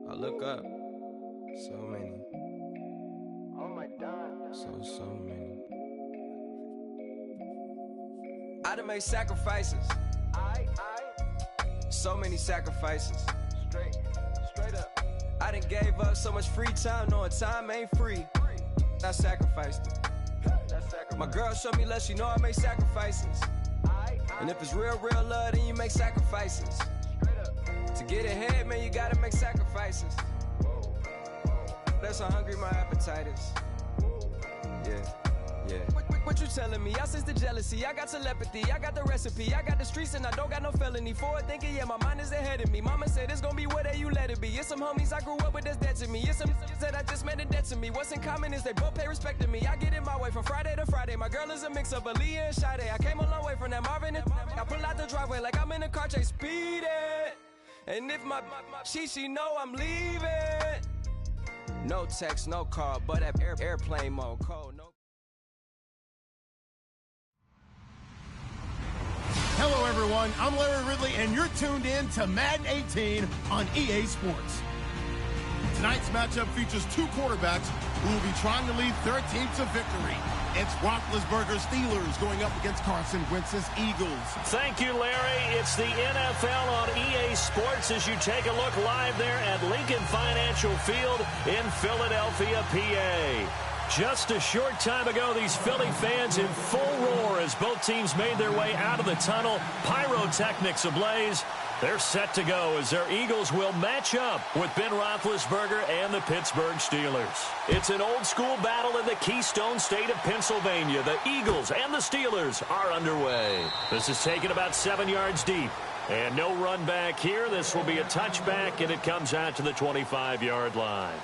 I look up, so many. Oh my God. So many. I done made sacrifices. So many sacrifices. Straight up. I done gave up so much free time, knowing time ain't free. I sacrificed it. My girl showed me love, she know I make sacrifices. And if it's real love, then you make sacrifices. To get ahead, man, you gotta make sacrifices. That's how hungry my appetite is. Yeah. What you telling me? I sense the jealousy, I got telepathy, I got the recipe, I got the streets and I don't got no felony. Forward thinking, yeah, my mind is ahead of me. Mama said it's gonna be whatever you let it be. It's some homies I grew up with that's dead to me. It's some that I just met a debt to me. What's in common is they both pay respect to me. I get in my way from Friday to Friday. My girl is a mix of Aaliyah and Sade. I came a long way from that Marvin and I pull out the driveway like I'm in a car chase speeding. And if my she know I'm leaving. No text, no call, but at airplane mode, cold, no. Hello, everyone. I'm Larry Ridley, and you're tuned in to Madden 18 on EA Sports. Tonight's matchup features two quarterbacks who will be trying to lead their team to victory. It's Roethlisberger's Steelers going up against Carson Wentz's Eagles. Thank you, Larry. It's the NFL on EA Sports as you take a look live there at Lincoln Financial Field in Philadelphia, PA. Just a short time ago, these Philly fans in full roar as both teams made their way out of the tunnel. Pyrotechnics ablaze. They're set to go as their Eagles will match up with Ben Roethlisberger and the Pittsburgh Steelers. It's an old-school battle in the Keystone State of Pennsylvania. The Eagles and the Steelers are underway. This is taken about 7 yards deep. And no run back here. This will be a touchback, and it comes out to the 25-yard line.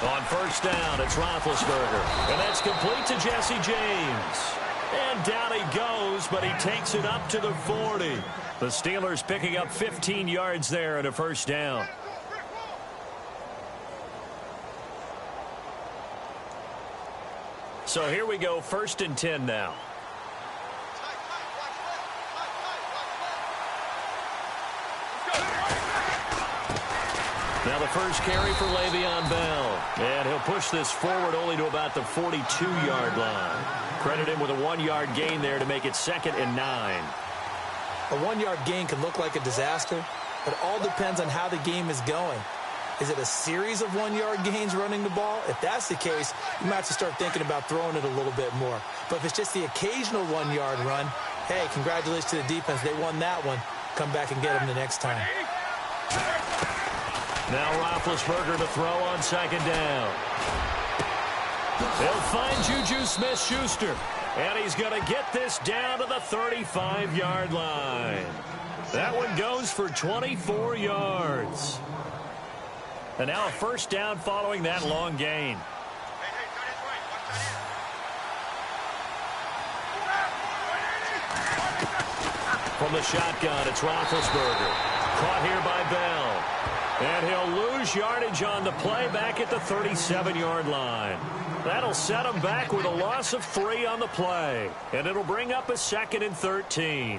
On first down, it's Roethlisberger. And that's complete to Jesse James. And down he goes, but he takes it up to the 40. The Steelers picking up 15 yards there and a first down. So here we go, 1st and 10 now. Now the first carry for Le'Veon Bell. And he'll push this forward only to about the 42-yard line. Credit him with a 1-yard gain there to make it 2nd and 9. A 1-yard gain can look like a disaster. It all depends on how the game is going. Is it a series of 1-yard gains running the ball? If that's the case, you might have to start thinking about throwing it a little bit more. But if it's just the occasional 1-yard run, hey, congratulations to the defense. They won that one. Come back and get them the next time. Now Roethlisberger to throw on 2nd down. They'll find Juju Smith-Schuster. And he's going to get this down to the 35-yard line. That one goes for 24 yards. And now a 1st down following that long gain. From the shotgun, it's Roethlisberger. Caught here by Bell. And he'll lose yardage on the play back at the 37-yard line. That'll set him back with a loss of 3 on the play. And it'll bring up a 2nd and 13.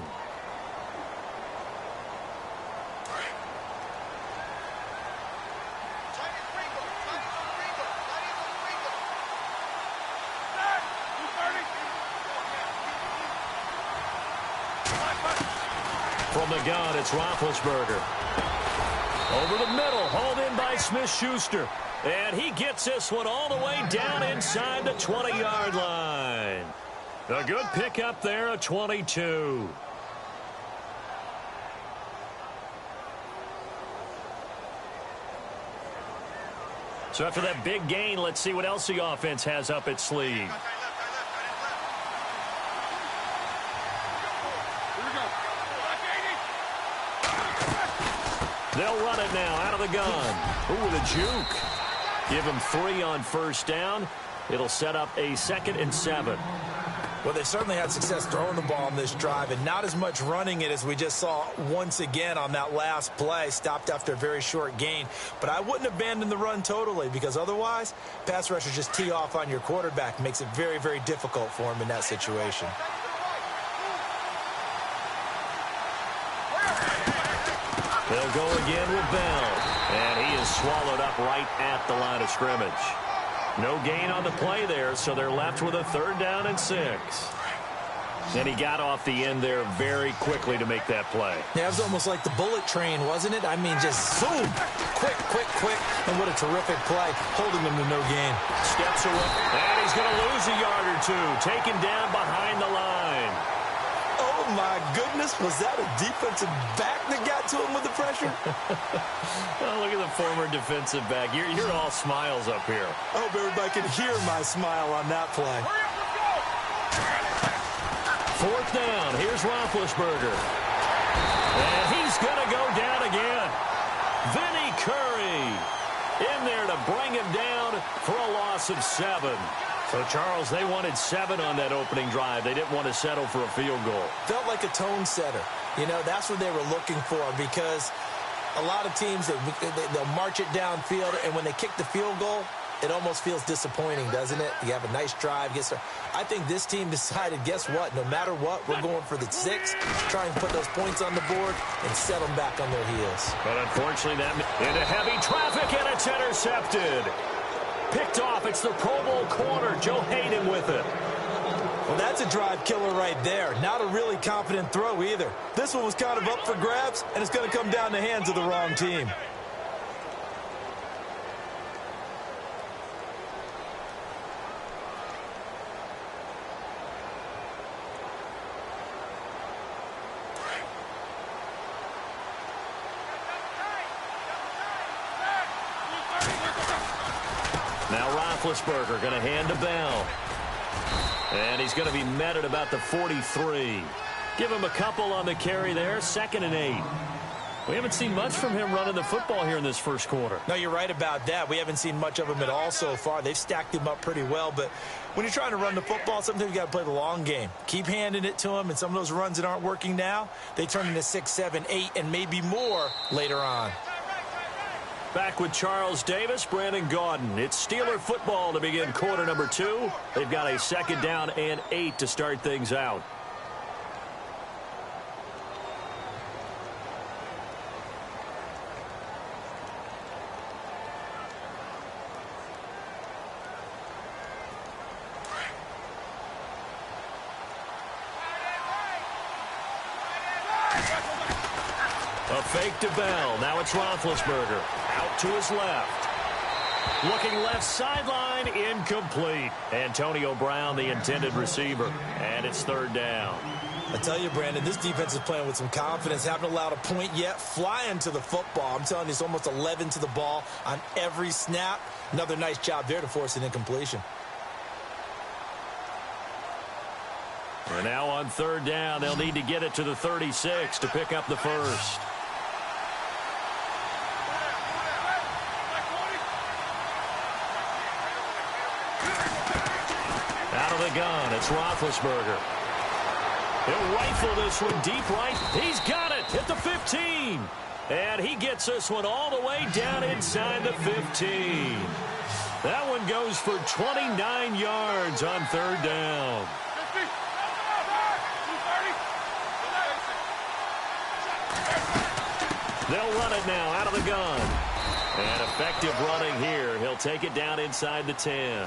From the gun, it's Roethlisberger. Over the middle, hauled in by Smith-Schuster. And he gets this one all the way down inside the 20-yard line. A good pickup there, a 22. So after that big gain, let's see what else the offense has up its sleeve. They'll run it now out of the gun. Ooh, with a juke. Give him 3 on 1st down. It'll set up a 2nd and 7. Well, they certainly had success throwing the ball on this drive, and not as much running it as we just saw once again on that last play. Stopped after a very short gain. But I wouldn't abandon the run totally, because otherwise, pass rushers just tee off on your quarterback. Makes it very, very difficult for him in that situation. They'll go again with Bell. And he is swallowed up right at the line of scrimmage. No gain on the play there, so they're left with a 3rd down and 6. And he got off the end there very quickly to make that play. Yeah, it was almost like the bullet train, wasn't it? I mean, just boom, quick, quick, quick. And what a terrific play, holding them to no gain. Steps away, and he's going to lose a yard or 2. Taken down behind the line. Oh, my goodness. Was that a defensive back that got to him with the pressure? Oh, look at the former defensive back. You're all smiles up here. I hope everybody can hear my smile on that play. 4th down. Here's Roethlisberger. And he's going to go down again. Vinny Curry in there to bring him down for a loss of 7. So, Charles, they wanted 7 on that opening drive. They didn't want to settle for a field goal. Felt like a tone setter. You know, that's what they were looking for, because a lot of teams, they'll march it downfield, and when they kick the field goal, it almost feels disappointing, doesn't it? You have a nice drive. I think this team decided, guess what? No matter what, we're going for the 6, try and put those points on the board and set them back on their heels. But unfortunately, that into heavy traffic, and it's intercepted. Picked off. It's the Pro Bowl corner, Joe Hayden, with it. Well, that's a drive killer right there. Not a really confident throw either. This one was kind of up for grabs, and it's going to come down the hands of the wrong team. Now Roethlisberger going to hand to Bell. And he's going to be met at about the 43. Give him a couple on the carry there. 2nd and 8. We haven't seen much from him running the football here in this first quarter. No, you're right about that. We haven't seen much of him at all so far. They've stacked him up pretty well. But when you're trying to run the football, sometimes you got to play the long game. Keep handing it to him. And some of those runs that aren't working now, they turn into 6, 7, 8, and maybe more later on. Back with Charles Davis, Brandon Gaudin. It's Steeler football to begin quarter number 2. They've got a 2nd down and 8 to start things out. A fake to Bell. Now it's Roethlisberger. Out to his left. Looking left sideline. Incomplete. Antonio Brown, the intended receiver. And it's 3rd down. I tell you, Brandon, this defense is playing with some confidence. Haven't allowed a point yet. Flying to the football. I'm telling you, it's almost 11 to the ball on every snap. Another nice job there to force an incompletion. We're now on 3rd down. They'll need to get it to the 36 to pick up the first. Out of the gun, it's Roethlisberger. He'll rifle this one deep right. He's got it at the 15. And he gets this one all the way down inside the 15. That one goes for 29 yards on 3rd down. They'll run it now out of the gun. And effective running here. He'll take it down inside the 10.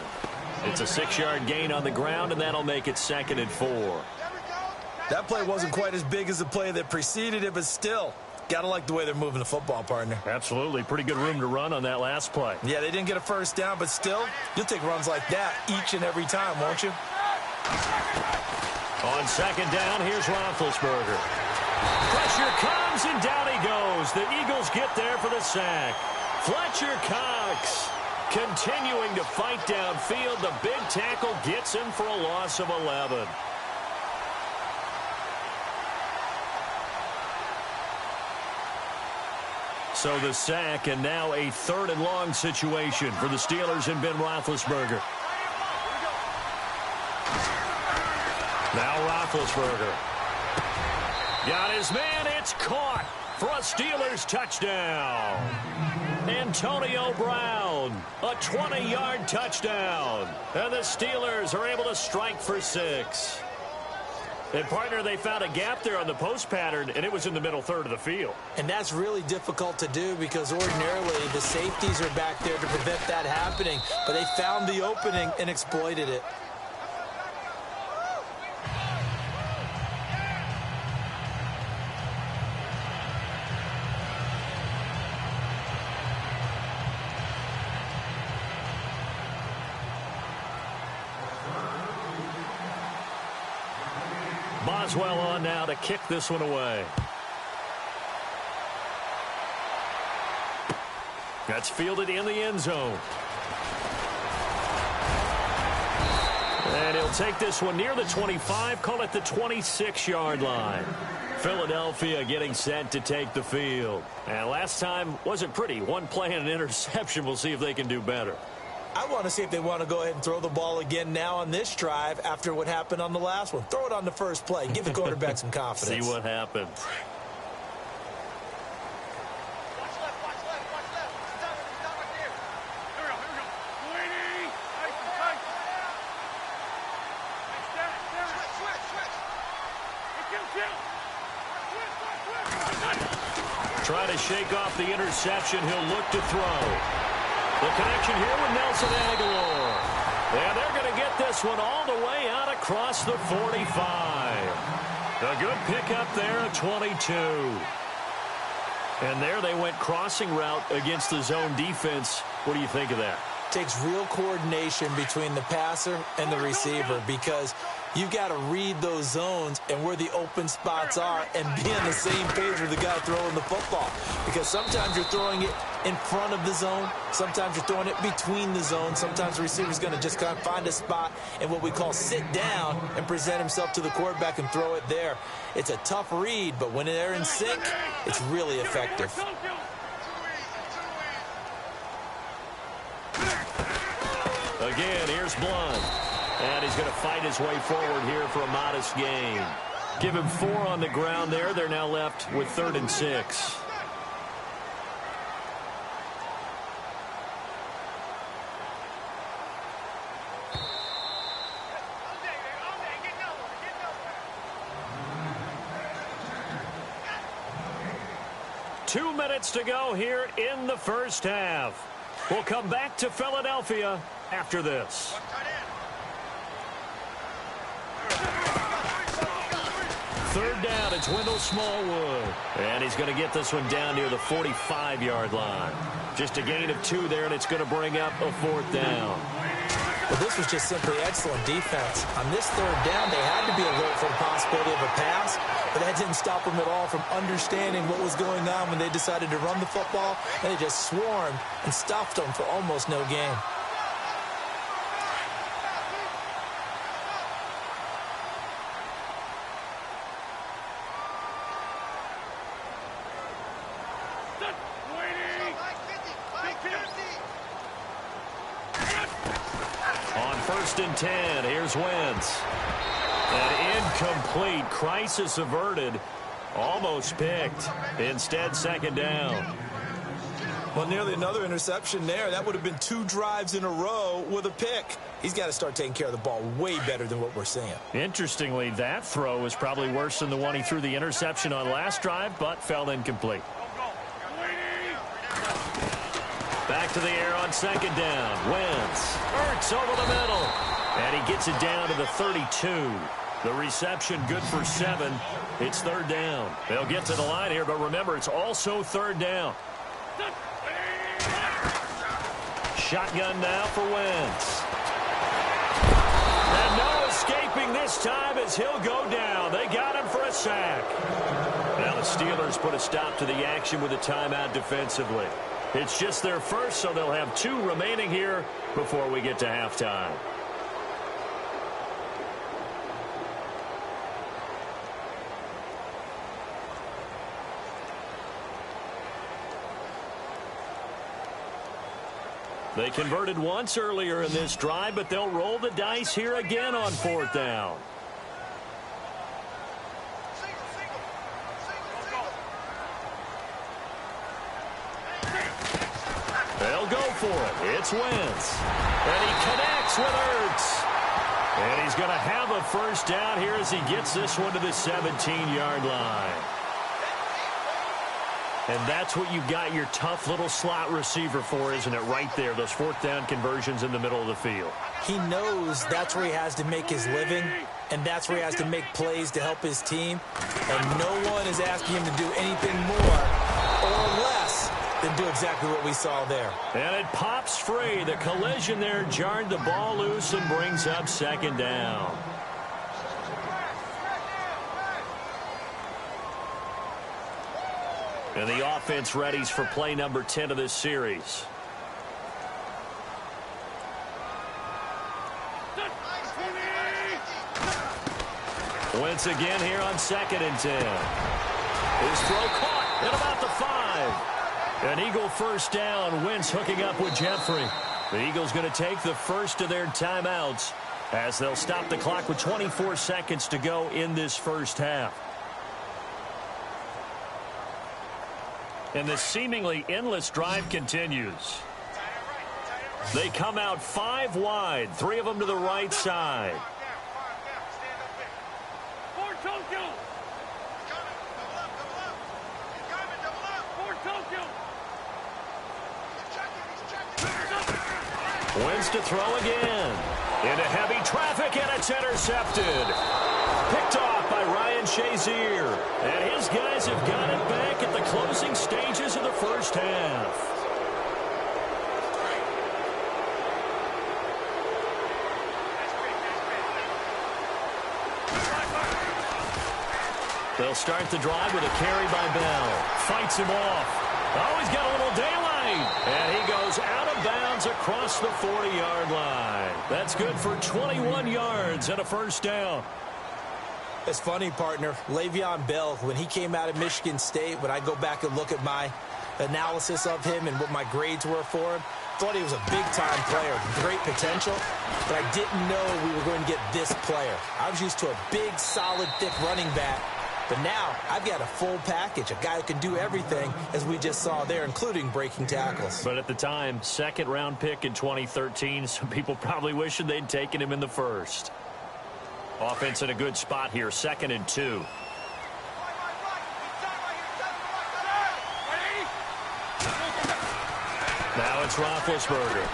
It's a 6-yard gain on the ground, and that'll make it 2nd and 4. That play wasn't quite as big as the play that preceded it, but still, got to like the way they're moving the football, partner. Absolutely. Pretty good room to run on that last play. Yeah, they didn't get a first down, but still, you'll take runs like that each and every time, won't you? On 2nd down, here's Roethlisberger. Pressure comes, and down he goes. The Eagles get there for the sack. Fletcher Cox continuing to fight downfield. The big tackle gets him for a loss of 11. So the sack, and now a 3rd and long situation for the Steelers and Ben Roethlisberger. Now Roethlisberger. Got his man. It's caught for a Steelers touchdown. Antonio Brown, a 20-yard touchdown. And the Steelers are able to strike for 6. And, partner, they found a gap there on the post pattern, and it was in the middle 3rd of the field. And that's really difficult to do because ordinarily the safeties are back there to prevent that happening. But they found the opening and exploited it. Boswell on now to kick this one away. That's fielded in the end zone. And he'll take this one near the 25, call it the 26-yard line. Philadelphia getting set to take the field. And last time wasn't pretty. One play and an interception. We'll see if they can do better. I want to see if they want to go ahead and throw the ball again now on this drive after what happened on the last one. Throw it on the first play. Give the quarterback some confidence. See what happens. Watch left, watch left, watch left. He's down right there. Here we go, here we go. Waiting. Tight. Switch. Try to shake off the interception. He'll look to throw. The connection here with Nelson Aguilar. And they're going to get this one all the way out across the 45. A good pickup there at 22. And there they went crossing route against the zone defense. What do you think of that? Takes real coordination between the passer and the receiver because you've got to read those zones and where the open spots are and be on the same page with the guy throwing the football. Because sometimes you're throwing it in front of the zone. Sometimes you're throwing it between the zones. Sometimes the receiver's going to just kind of find a spot and what we call sit down and present himself to the quarterback and throw it there. It's a tough read, but when they're in sync, it's really effective. Again, here's Blunt. And he's going to fight his way forward here for a modest gain. Give him 4 on the ground there. They're now left with 3rd and 6. 2 minutes to go here in the first half. We'll come back to Philadelphia after this. Third down, it's Wendell Smallwood. And he's going to get this one down near the 45-yard line. Just a gain of 2 there, and it's going to bring up a 4th down. Well, this was just simply excellent defense. On this third down, they had to be alert for the possibility of a pass, but that didn't stop them at all from understanding what was going on when they decided to run the football, and they just swarmed and stuffed them for almost no gain. On 1st and 10, here's Wentz. An incomplete, crisis averted, almost picked. Instead, 2nd down. Well, nearly another interception there. That would have been 2 drives in a row with a pick. He's got to start taking care of the ball way better than what we're seeing. Interestingly, that throw was probably worse than the one he threw the interception on last drive, but fell incomplete. Back to the air on 2nd down. Wentz. Ertz over the middle. And he gets it down to the 32. The reception good for 7. It's 3rd down. They'll get to the line here, but remember, it's also 3rd down. Shotgun now for Wentz. And no escaping this time as he'll go down. They got him for a sack. Now the Steelers put a stop to the action with a timeout defensively. It's just their first, so they'll have 2 remaining here before we get to halftime. They converted once earlier in this drive, but they'll roll the dice here again on 4th down. They'll go for it. It's Wentz. And he connects with Ertz. And he's going to have a 1st down here as he gets this one to the 17-yard line. And that's what you've got your tough little slot receiver for, isn't it? Right there, those 4th down conversions in the middle of the field. He knows that's where he has to make his living, and that's where he has to make plays to help his team. And no one is asking him to do anything more or less than do exactly what we saw there. And it pops free. The collision there jarred the ball loose and brings up 2nd down. And the offense readies for play number 10 of this series. Wentz again here on 2nd and 10. His throw caught at about the 5. An Eagle 1st down. Wentz hooking up with Jeffrey. The Eagles going to take the first of their timeouts as they'll stop the clock with 24 seconds to go in this first half. And the seemingly endless drive continues. They come out 5 wide, 3 of them to the right side. Wentz to throw again. Into heavy traffic, and it's intercepted. Picked off by Ryan Shazier. And his guys have got it back at the closing stages of the first half. They'll start the drive with a carry by Bell. Fights him off. Oh, he's got a little daylight. And he goes out of bounds across the 40-yard line. That's good for 21 yards and a 1st down. It's funny, partner. Le'Veon Bell, when he came out of Michigan State, when I go back and look at my analysis of him and what my grades were for him, thought he was a big-time player, great potential, but I didn't know we were going to get this player. I was used to a big, solid, thick running back. But now I've got a full package, a guy who can do everything, as we just saw there, including breaking tackles. But at the time, 2nd-round pick in 2013, some people probably wishing they'd taken him in the 1st. Offense in a good spot here, 2nd and 2. it's Roethlisberger.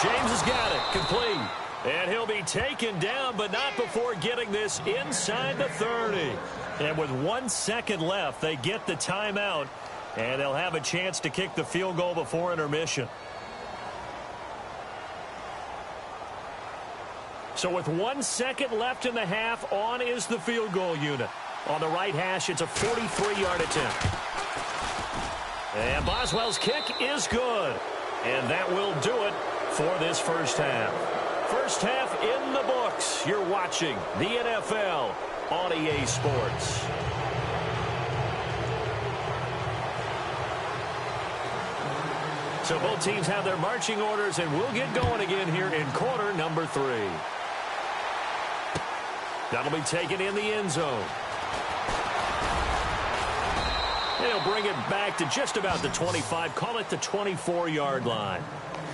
James has got it, complete. And he'll be taken down, but not before getting this inside the 30. And with 1 second left, they get the timeout, and they'll have a chance to kick the field goal before intermission. So with 1 second left in the half, on is the field goal unit. On the right hash, it's a 43-yard attempt. And Boswell's kick is good. And that will do it for this first half. First half in the books. You're watching the NFL on EA Sports. So both teams have their marching orders, and we'll get going again here in quarter number 3. That'll be taken in the end zone. They'll bring it back to just about the 25, call it the 24-yard line.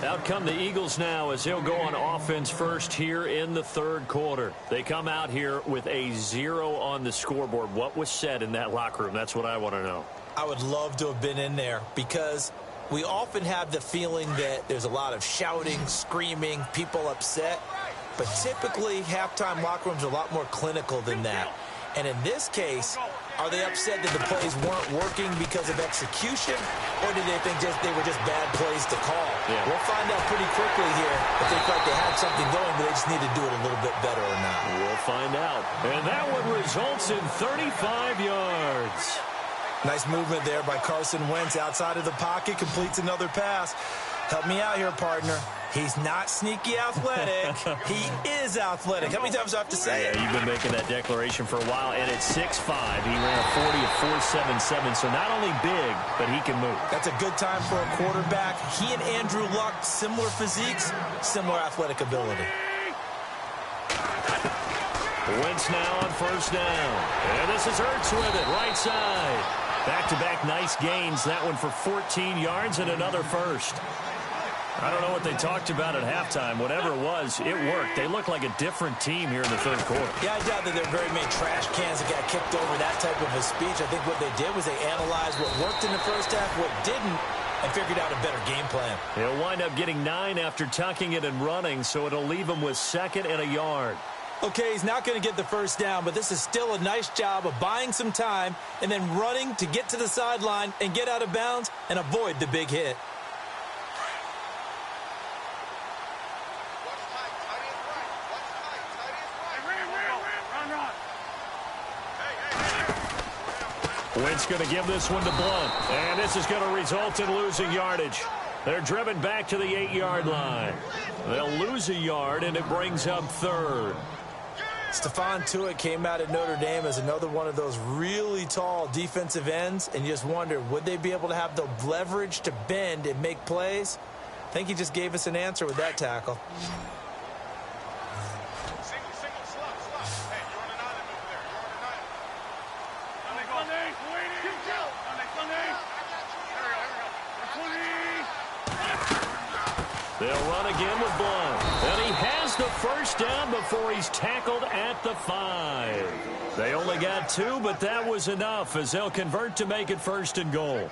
Out come the Eagles now as they'll go on offense first here in the third quarter. They come out here with a 0 on the scoreboard. What was said in that locker room? That's what I want to know. I would love to have been in there because we often have the feeling that there's a lot of shouting, screaming, people upset. But typically, halftime locker rooms are a lot more clinical than that. And in this case, are they upset that the plays weren't working because of execution, or did they think they were just bad plays to call? Yeah. We'll find out pretty quickly here if they felt they had something going, but they just need to do it a little bit better or not. We'll find out. And that one results in 35 yards. Nice movement there by Carson Wentz outside of the pocket, completes another pass. Help me out here, partner. He's not sneaky athletic. He is athletic. How many times do I have to say it? Yeah, you've been making that declaration for a while, and at 6'5", he ran a 40 of 4.77, so not only big, but he can move. That's a good time for a quarterback. He and Andrew Luck, similar physiques, similar athletic ability. Wentz now on first down. And this is Ertz with it, right side. Back-to-back nice gains, that one for 14 yards and another first. I don't know what they talked about at halftime. Whatever it was, it worked. They look like a different team here in the third quarter. Yeah, I doubt that there are very many trash cans that got kicked over that type of a speech. I think what they did was they analyzed what worked in the first half, what didn't, and figured out a better game plan. They'll wind up getting 9 after tucking it and running, so it'll leave them with 2nd and a yard. Okay, he's not going to get the first down, but this is still a nice job of buying some time and then running to get to the sideline and get out of bounds and avoid the big hit. Wentz going to give this one to Blunt, and this is going to result in losing yardage. They're driven back to the 8-yard line. They'll lose a yard, and it brings up 3rd. Stephon Tuitt came out at Notre Dame as another one of those really tall defensive ends, and you just wonder, would they be able to have the leverage to bend and make plays? I think he just gave us an answer with that tackle. They'll run again with Blunt. And he has the first down before he's tackled at the 5. They only got 2, but that was enough as they'll convert to make it 1st and goal.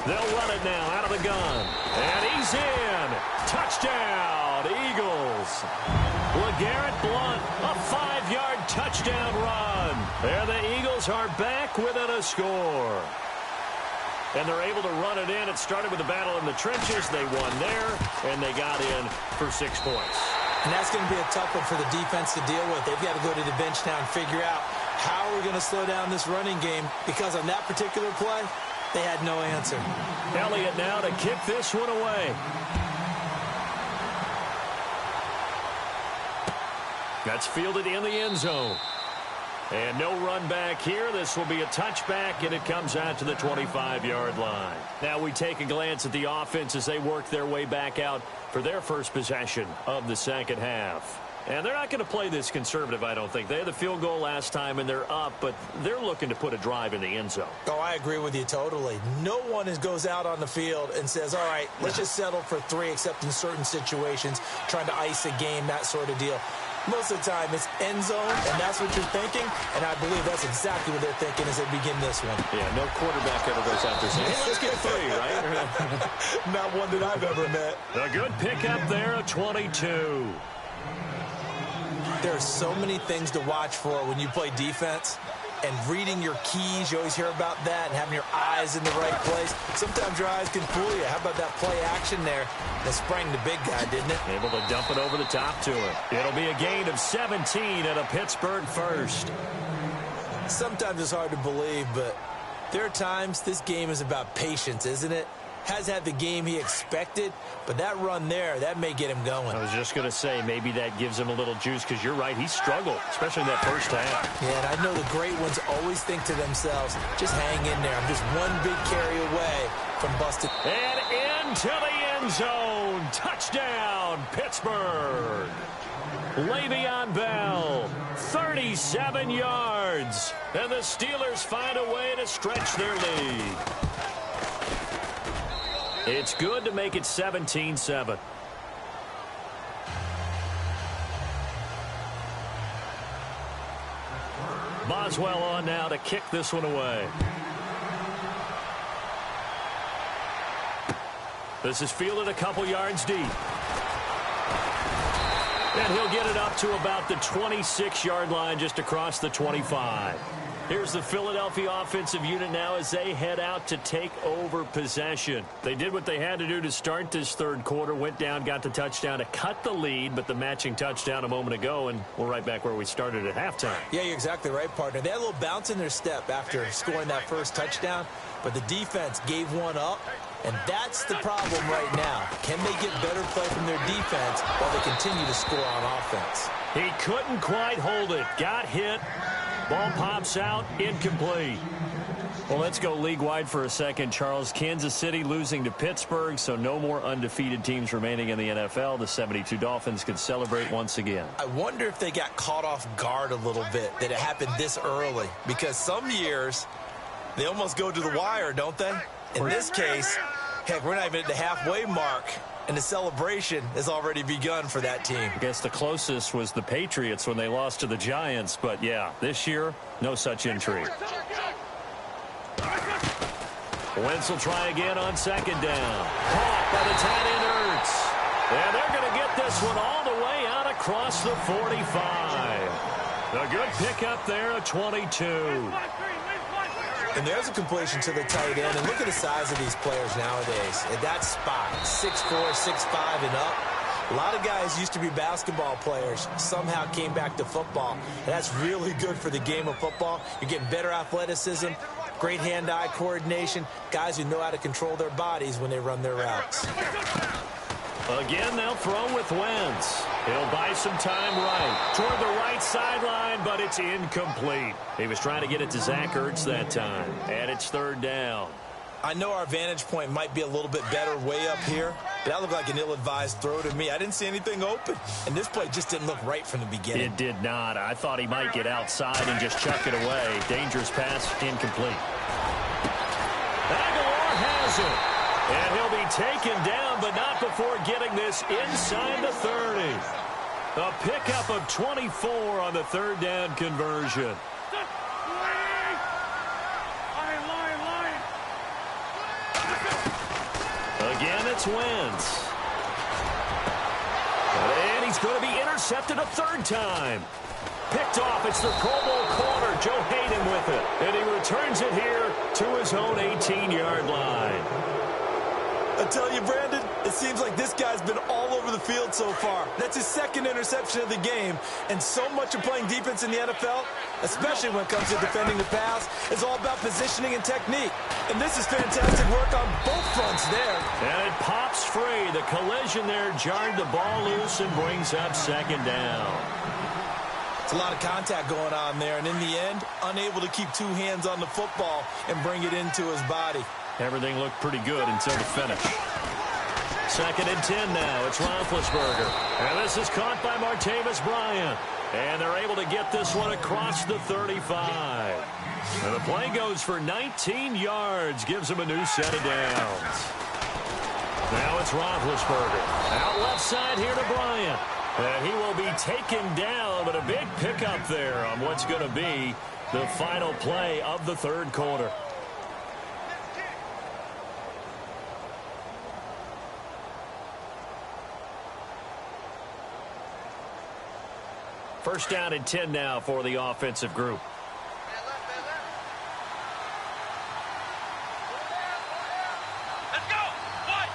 They'll run it now out of the gun. And he's in. Touchdown, Eagles. LeGarrette Blunt, a 5-yard touchdown run. And the Eagles are back within a score. And they're able to run it in. It started with a battle in the trenches. They won there, and they got in for 6 points. And that's going to be a tough one for the defense to deal with. They've got to go to the bench now and figure out how we're going to slow down this running game, because on that particular play, they had no answer. Elliott now to kick this one away. That's fielded in the end zone. And no run back here. This will be a touchback, and it comes out to the 25-yard line. Now we take a glance at the offense as they work their way back out for their first possession of the second half. And they're not going to play this conservative, I don't think. They had the field goal last time, and they're up, but they're looking to put a drive in the end zone. Oh, I agree with you totally. No one goes out on the field and says, all right, let's just settle for 3, except in certain situations, trying to ice a game, that sort of deal. Most of the time, it's end zone, and that's what you're thinking, and I believe that's exactly what they're thinking as they begin this one. Yeah, no quarterback ever goes out there saying, hey, let's get 3, right? Not one that I've ever met. A good pickup there, a 22. There are so many things to watch for when you play defense, and reading your keys, you always hear about that, and having your eyes in the right place. Sometimes your eyes can fool you. How about that play action there that sprang the big guy, didn't it? Able to dump it over the top to him. It'll be a gain of 17 and a Pittsburgh first. Sometimes it's hard to believe, but there are times this game is about patience, isn't it? Has had the game he expected, but that run there, that may get him going. I was just going to say, maybe that gives him a little juice, because you're right, he struggled, especially in that first half. Yeah, and I know the great ones always think to themselves, just hang in there. I'm just one big carry away from busted. And into the end zone. Touchdown, Pittsburgh. Le'Veon Bell, 37 yards. And the Steelers find a way to stretch their lead. It's good to make it 17-7. Boswell on now to kick this one away. This is fielded a couple yards deep. And he'll get it up to about the 26-yard line, just across the 25. Here's the Philadelphia offensive unit now as they head out to take over possession. They did what they had to do to start this third quarter, went down, got the touchdown to cut the lead, but the matching touchdown a moment ago, and we're right back where we started at halftime. Yeah, you're exactly right, partner. They had a little bounce in their step after scoring that first touchdown, but the defense gave one up, and that's the problem right now. Can they get better play from their defense while they continue to score on offense? He couldn't quite hold it. Got hit. Ball pops out, incomplete. Well, let's go league-wide for a second, Charles. Kansas City losing to Pittsburgh, so no more undefeated teams remaining in the NFL. The 72 Dolphins can celebrate once again. I wonder if they got caught off guard a little bit, that it happened this early. Because some years, they almost go to the wire, don't they? In this case, heck, we're not even at the halfway mark. And the celebration has already begun for that team. I guess the closest was the Patriots when they lost to the Giants. But, yeah, this year, no such intrigue. Wentz will try again on second down. Caught by the tight end Ertz. And they're going to get this one all the way out across the 45. A good pickup there, a 22. And there's a completion to the tight end. And look at the size of these players nowadays. At that spot, 6'4", 6'5", and up. A lot of guys used to be basketball players, somehow came back to football. And that's really good for the game of football. You're getting better athleticism, great hand-eye coordination, guys who know how to control their bodies when they run their routes. Again, they'll throw with Wentz. He'll buy some time right toward the right sideline, but it's incomplete. He was trying to get it to Zach Ertz that time, and it's third down. I know our vantage point might be a little bit better way up here, but that looked like an ill-advised throw to me. I didn't see anything open, and this play just didn't look right from the beginning. It did not. I thought he might get outside and just chuck it away. Dangerous pass, incomplete. Aguilar has it. And he'll be taken down, but not before getting this inside the 30. A pickup of 24 on the third down conversion. Again, it's Wentz. And he's going to be intercepted a third time. Picked off. It's the Pro Bowl corner, Joe Hayden with it. And he returns it here to his own 18-yard line. I tell you, Brandon, it seems like this guy's been all over the field so far. That's his second interception of the game. And so much of playing defense in the NFL, especially when it comes to defending the pass, is all about positioning and technique. And this is fantastic work on both fronts there. And it pops free. The collision there jarred the ball loose and brings up second down. It's a lot of contact going on there. And in the end, unable to keep two hands on the football and bring it into his body. Everything looked pretty good until the finish. 2nd and 10 now. It's Roethlisberger. And this is caught by Martavis Bryant. And they're able to get this one across the 35. And the play goes for 19 yards. Gives him a new set of downs. Now it's Roethlisberger. Out left side here to Bryant. And he will be taken down, but a big pickup there on what's going to be the final play of the third quarter. First down and 10 now for the offensive group. Let's go! 1,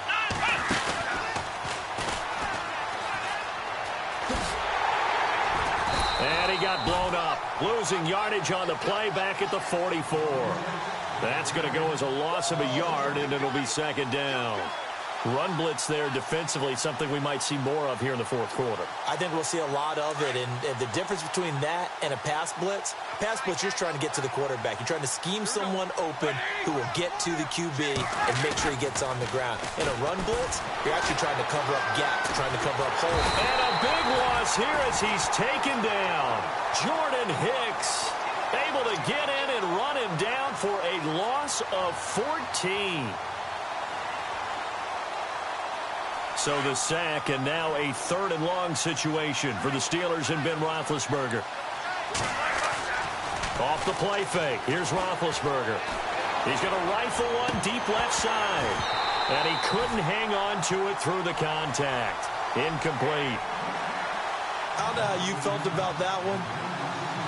9, And he got blown up, losing yardage on the play back at the 44. That's going to go as a loss of a yard, and it'll be 2nd down. Run blitz there defensively, something we might see more of here in the fourth quarter. I think we'll see a lot of it, and the difference between that and a pass blitz, you're trying to get to the quarterback. You're trying to scheme someone open who will get to the QB and make sure he gets on the ground. In a run blitz, you're actually trying to cover up gaps, trying to cover up holes. And a big loss here as he's taken down. Jordan Hicks able to get in and run him down for a loss of 14. So the sack, and now a 3rd and long situation for the Steelers and Ben Roethlisberger. Off the play fake. Here's Roethlisberger. He's going to rifle one deep left side. And he couldn't hang on to it through the contact. Incomplete. I don't know how you felt about that one,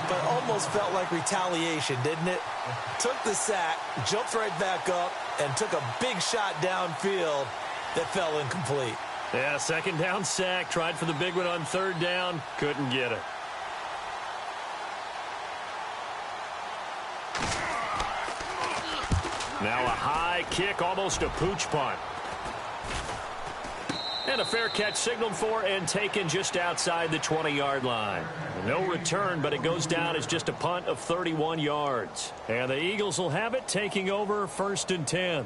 but almost felt like retaliation, didn't it? Took the sack, jumped right back up, and took a big shot downfield that fell incomplete. Yeah, 2nd down sack. Tried for the big one on 3rd down. Couldn't get it. Now a high kick, almost a pooch punt. And a fair catch signaled for and taken just outside the 20-yard line. No return, but it goes down as just a punt of 31 yards. And the Eagles will have it, taking over 1st and 10.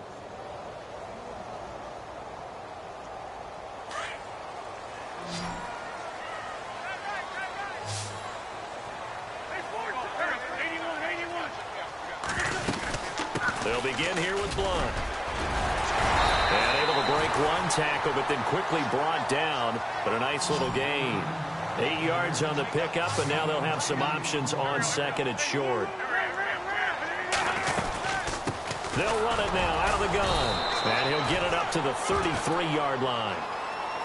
They'll begin here with Blunt. And able to break one tackle, but then quickly brought down. But a nice little gain. 8 yards on the pickup, and now they'll have some options on 2nd and short. They'll run it now out of the gun. And he'll get it up to the 33-yard line.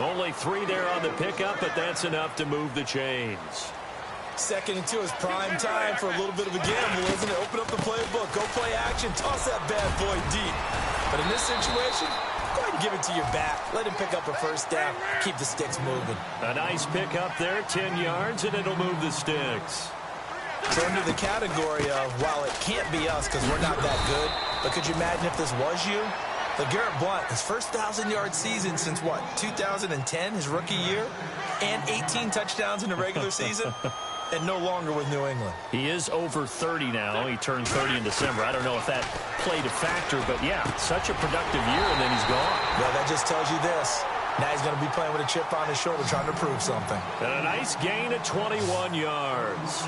Only 3 there on the pickup, but that's enough to move the chains. 2nd and 2 is prime time for a little bit of a gamble, isn't it? Open up the playbook, go play action, toss that bad boy deep. But in this situation, go ahead and give it to your back. Let him pick up a 1st down, keep the sticks moving. A nice pickup there, 10 yards, and it'll move the sticks. So into the category of, while it can't be us because we're not that good, but could you imagine if this was you? LeGarrette Blount, his first 1,000-yard season since, what, 2010, his rookie year? And 18 touchdowns in the regular season? And no longer with New England. He is over 30 now. He turned 30 in December. I don't know if that played a factor, but yeah, such a productive year, and then he's gone. Well, that just tells you this. Now he's going to be playing with a chip on his shoulder trying to prove something. And a nice gain of 21 yards.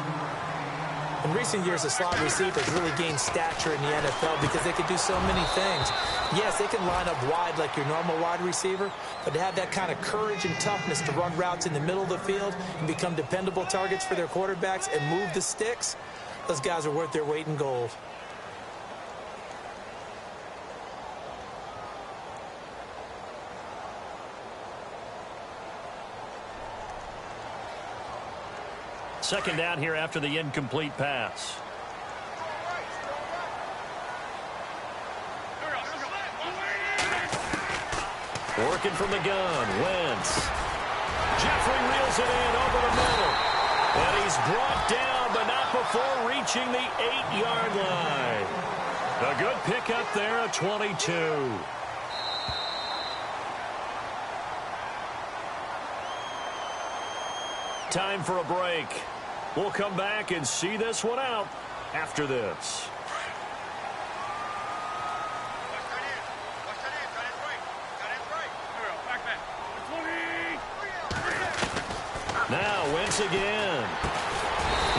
In recent years, the slot receivers really gained stature in the NFL because they could do so many things. Yes, they can line up wide like your normal wide receiver, but to have that kind of courage and toughness to run routes in the middle of the field and become dependable targets for their quarterbacks and move the sticks, those guys are worth their weight in gold. Second down here after the incomplete pass. Working from the gun, Wentz. Jeffrey reels it in over the middle. And he's brought down, but not before reaching the 8-yard line. A good pickup there, a 22. Time for a break. We'll come back and see this one out after this. Now Wentz again.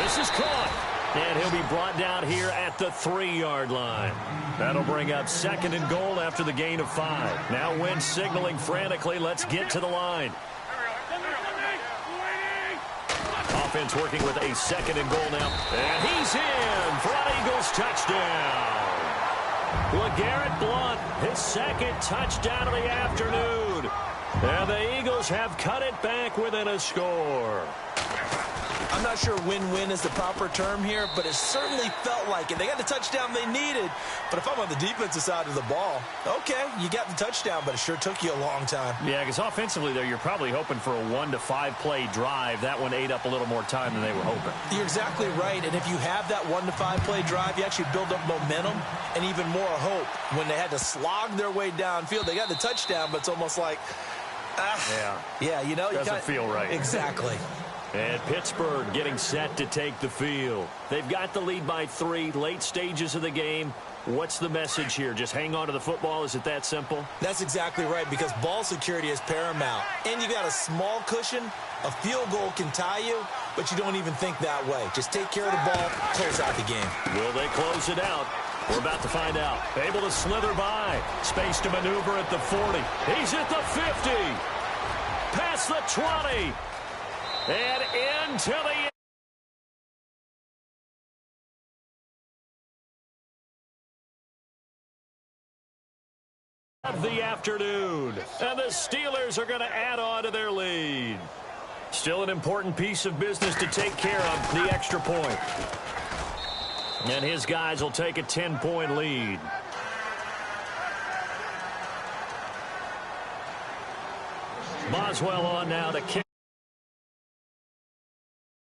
This is caught. And he'll be brought down here at the 3-yard line. That'll bring up 2nd and goal after the gain of 5. Now Wentz signaling frantically, let's get to the line. Offense working with a 2nd and goal now. And he's in for an Eagles touchdown. LeGarrette Blount, his 2nd touchdown of the afternoon. And the Eagles have cut it back within a score. I'm not sure win-win is the proper term here, but it certainly felt like it. They got the touchdown they needed, but if I'm on the defensive side of the ball, okay, you got the touchdown, but it sure took you a long time. Yeah, because offensively there, you're probably hoping for a 1 to 5 play drive. That one ate up a little more time than they were hoping. You're exactly right, and if you have that 1 to 5 play drive, you actually build up momentum and even more hope. When they had to slog their way downfield, they got the touchdown, but it's almost like, yeah, you know, doesn't feel right. Exactly. And Pittsburgh getting set to take the field. They've got the lead by 3, late stages of the game. What's the message here? Just hang on to the football? Is it that simple? That's exactly right, because ball security is paramount. And you got a small cushion. A field goal can tie you, but you don't even think that way. Just take care of the ball, close out the game. Will they close it out? We're about to find out. Able to slither by. Space to maneuver at the 40. He's at the 50. Past the 20. And into the of the afternoon. And the Steelers are going to add on to their lead. Still an important piece of business to take care of, the extra point. And his guys will take a 10-point lead. Boswell on now to kick.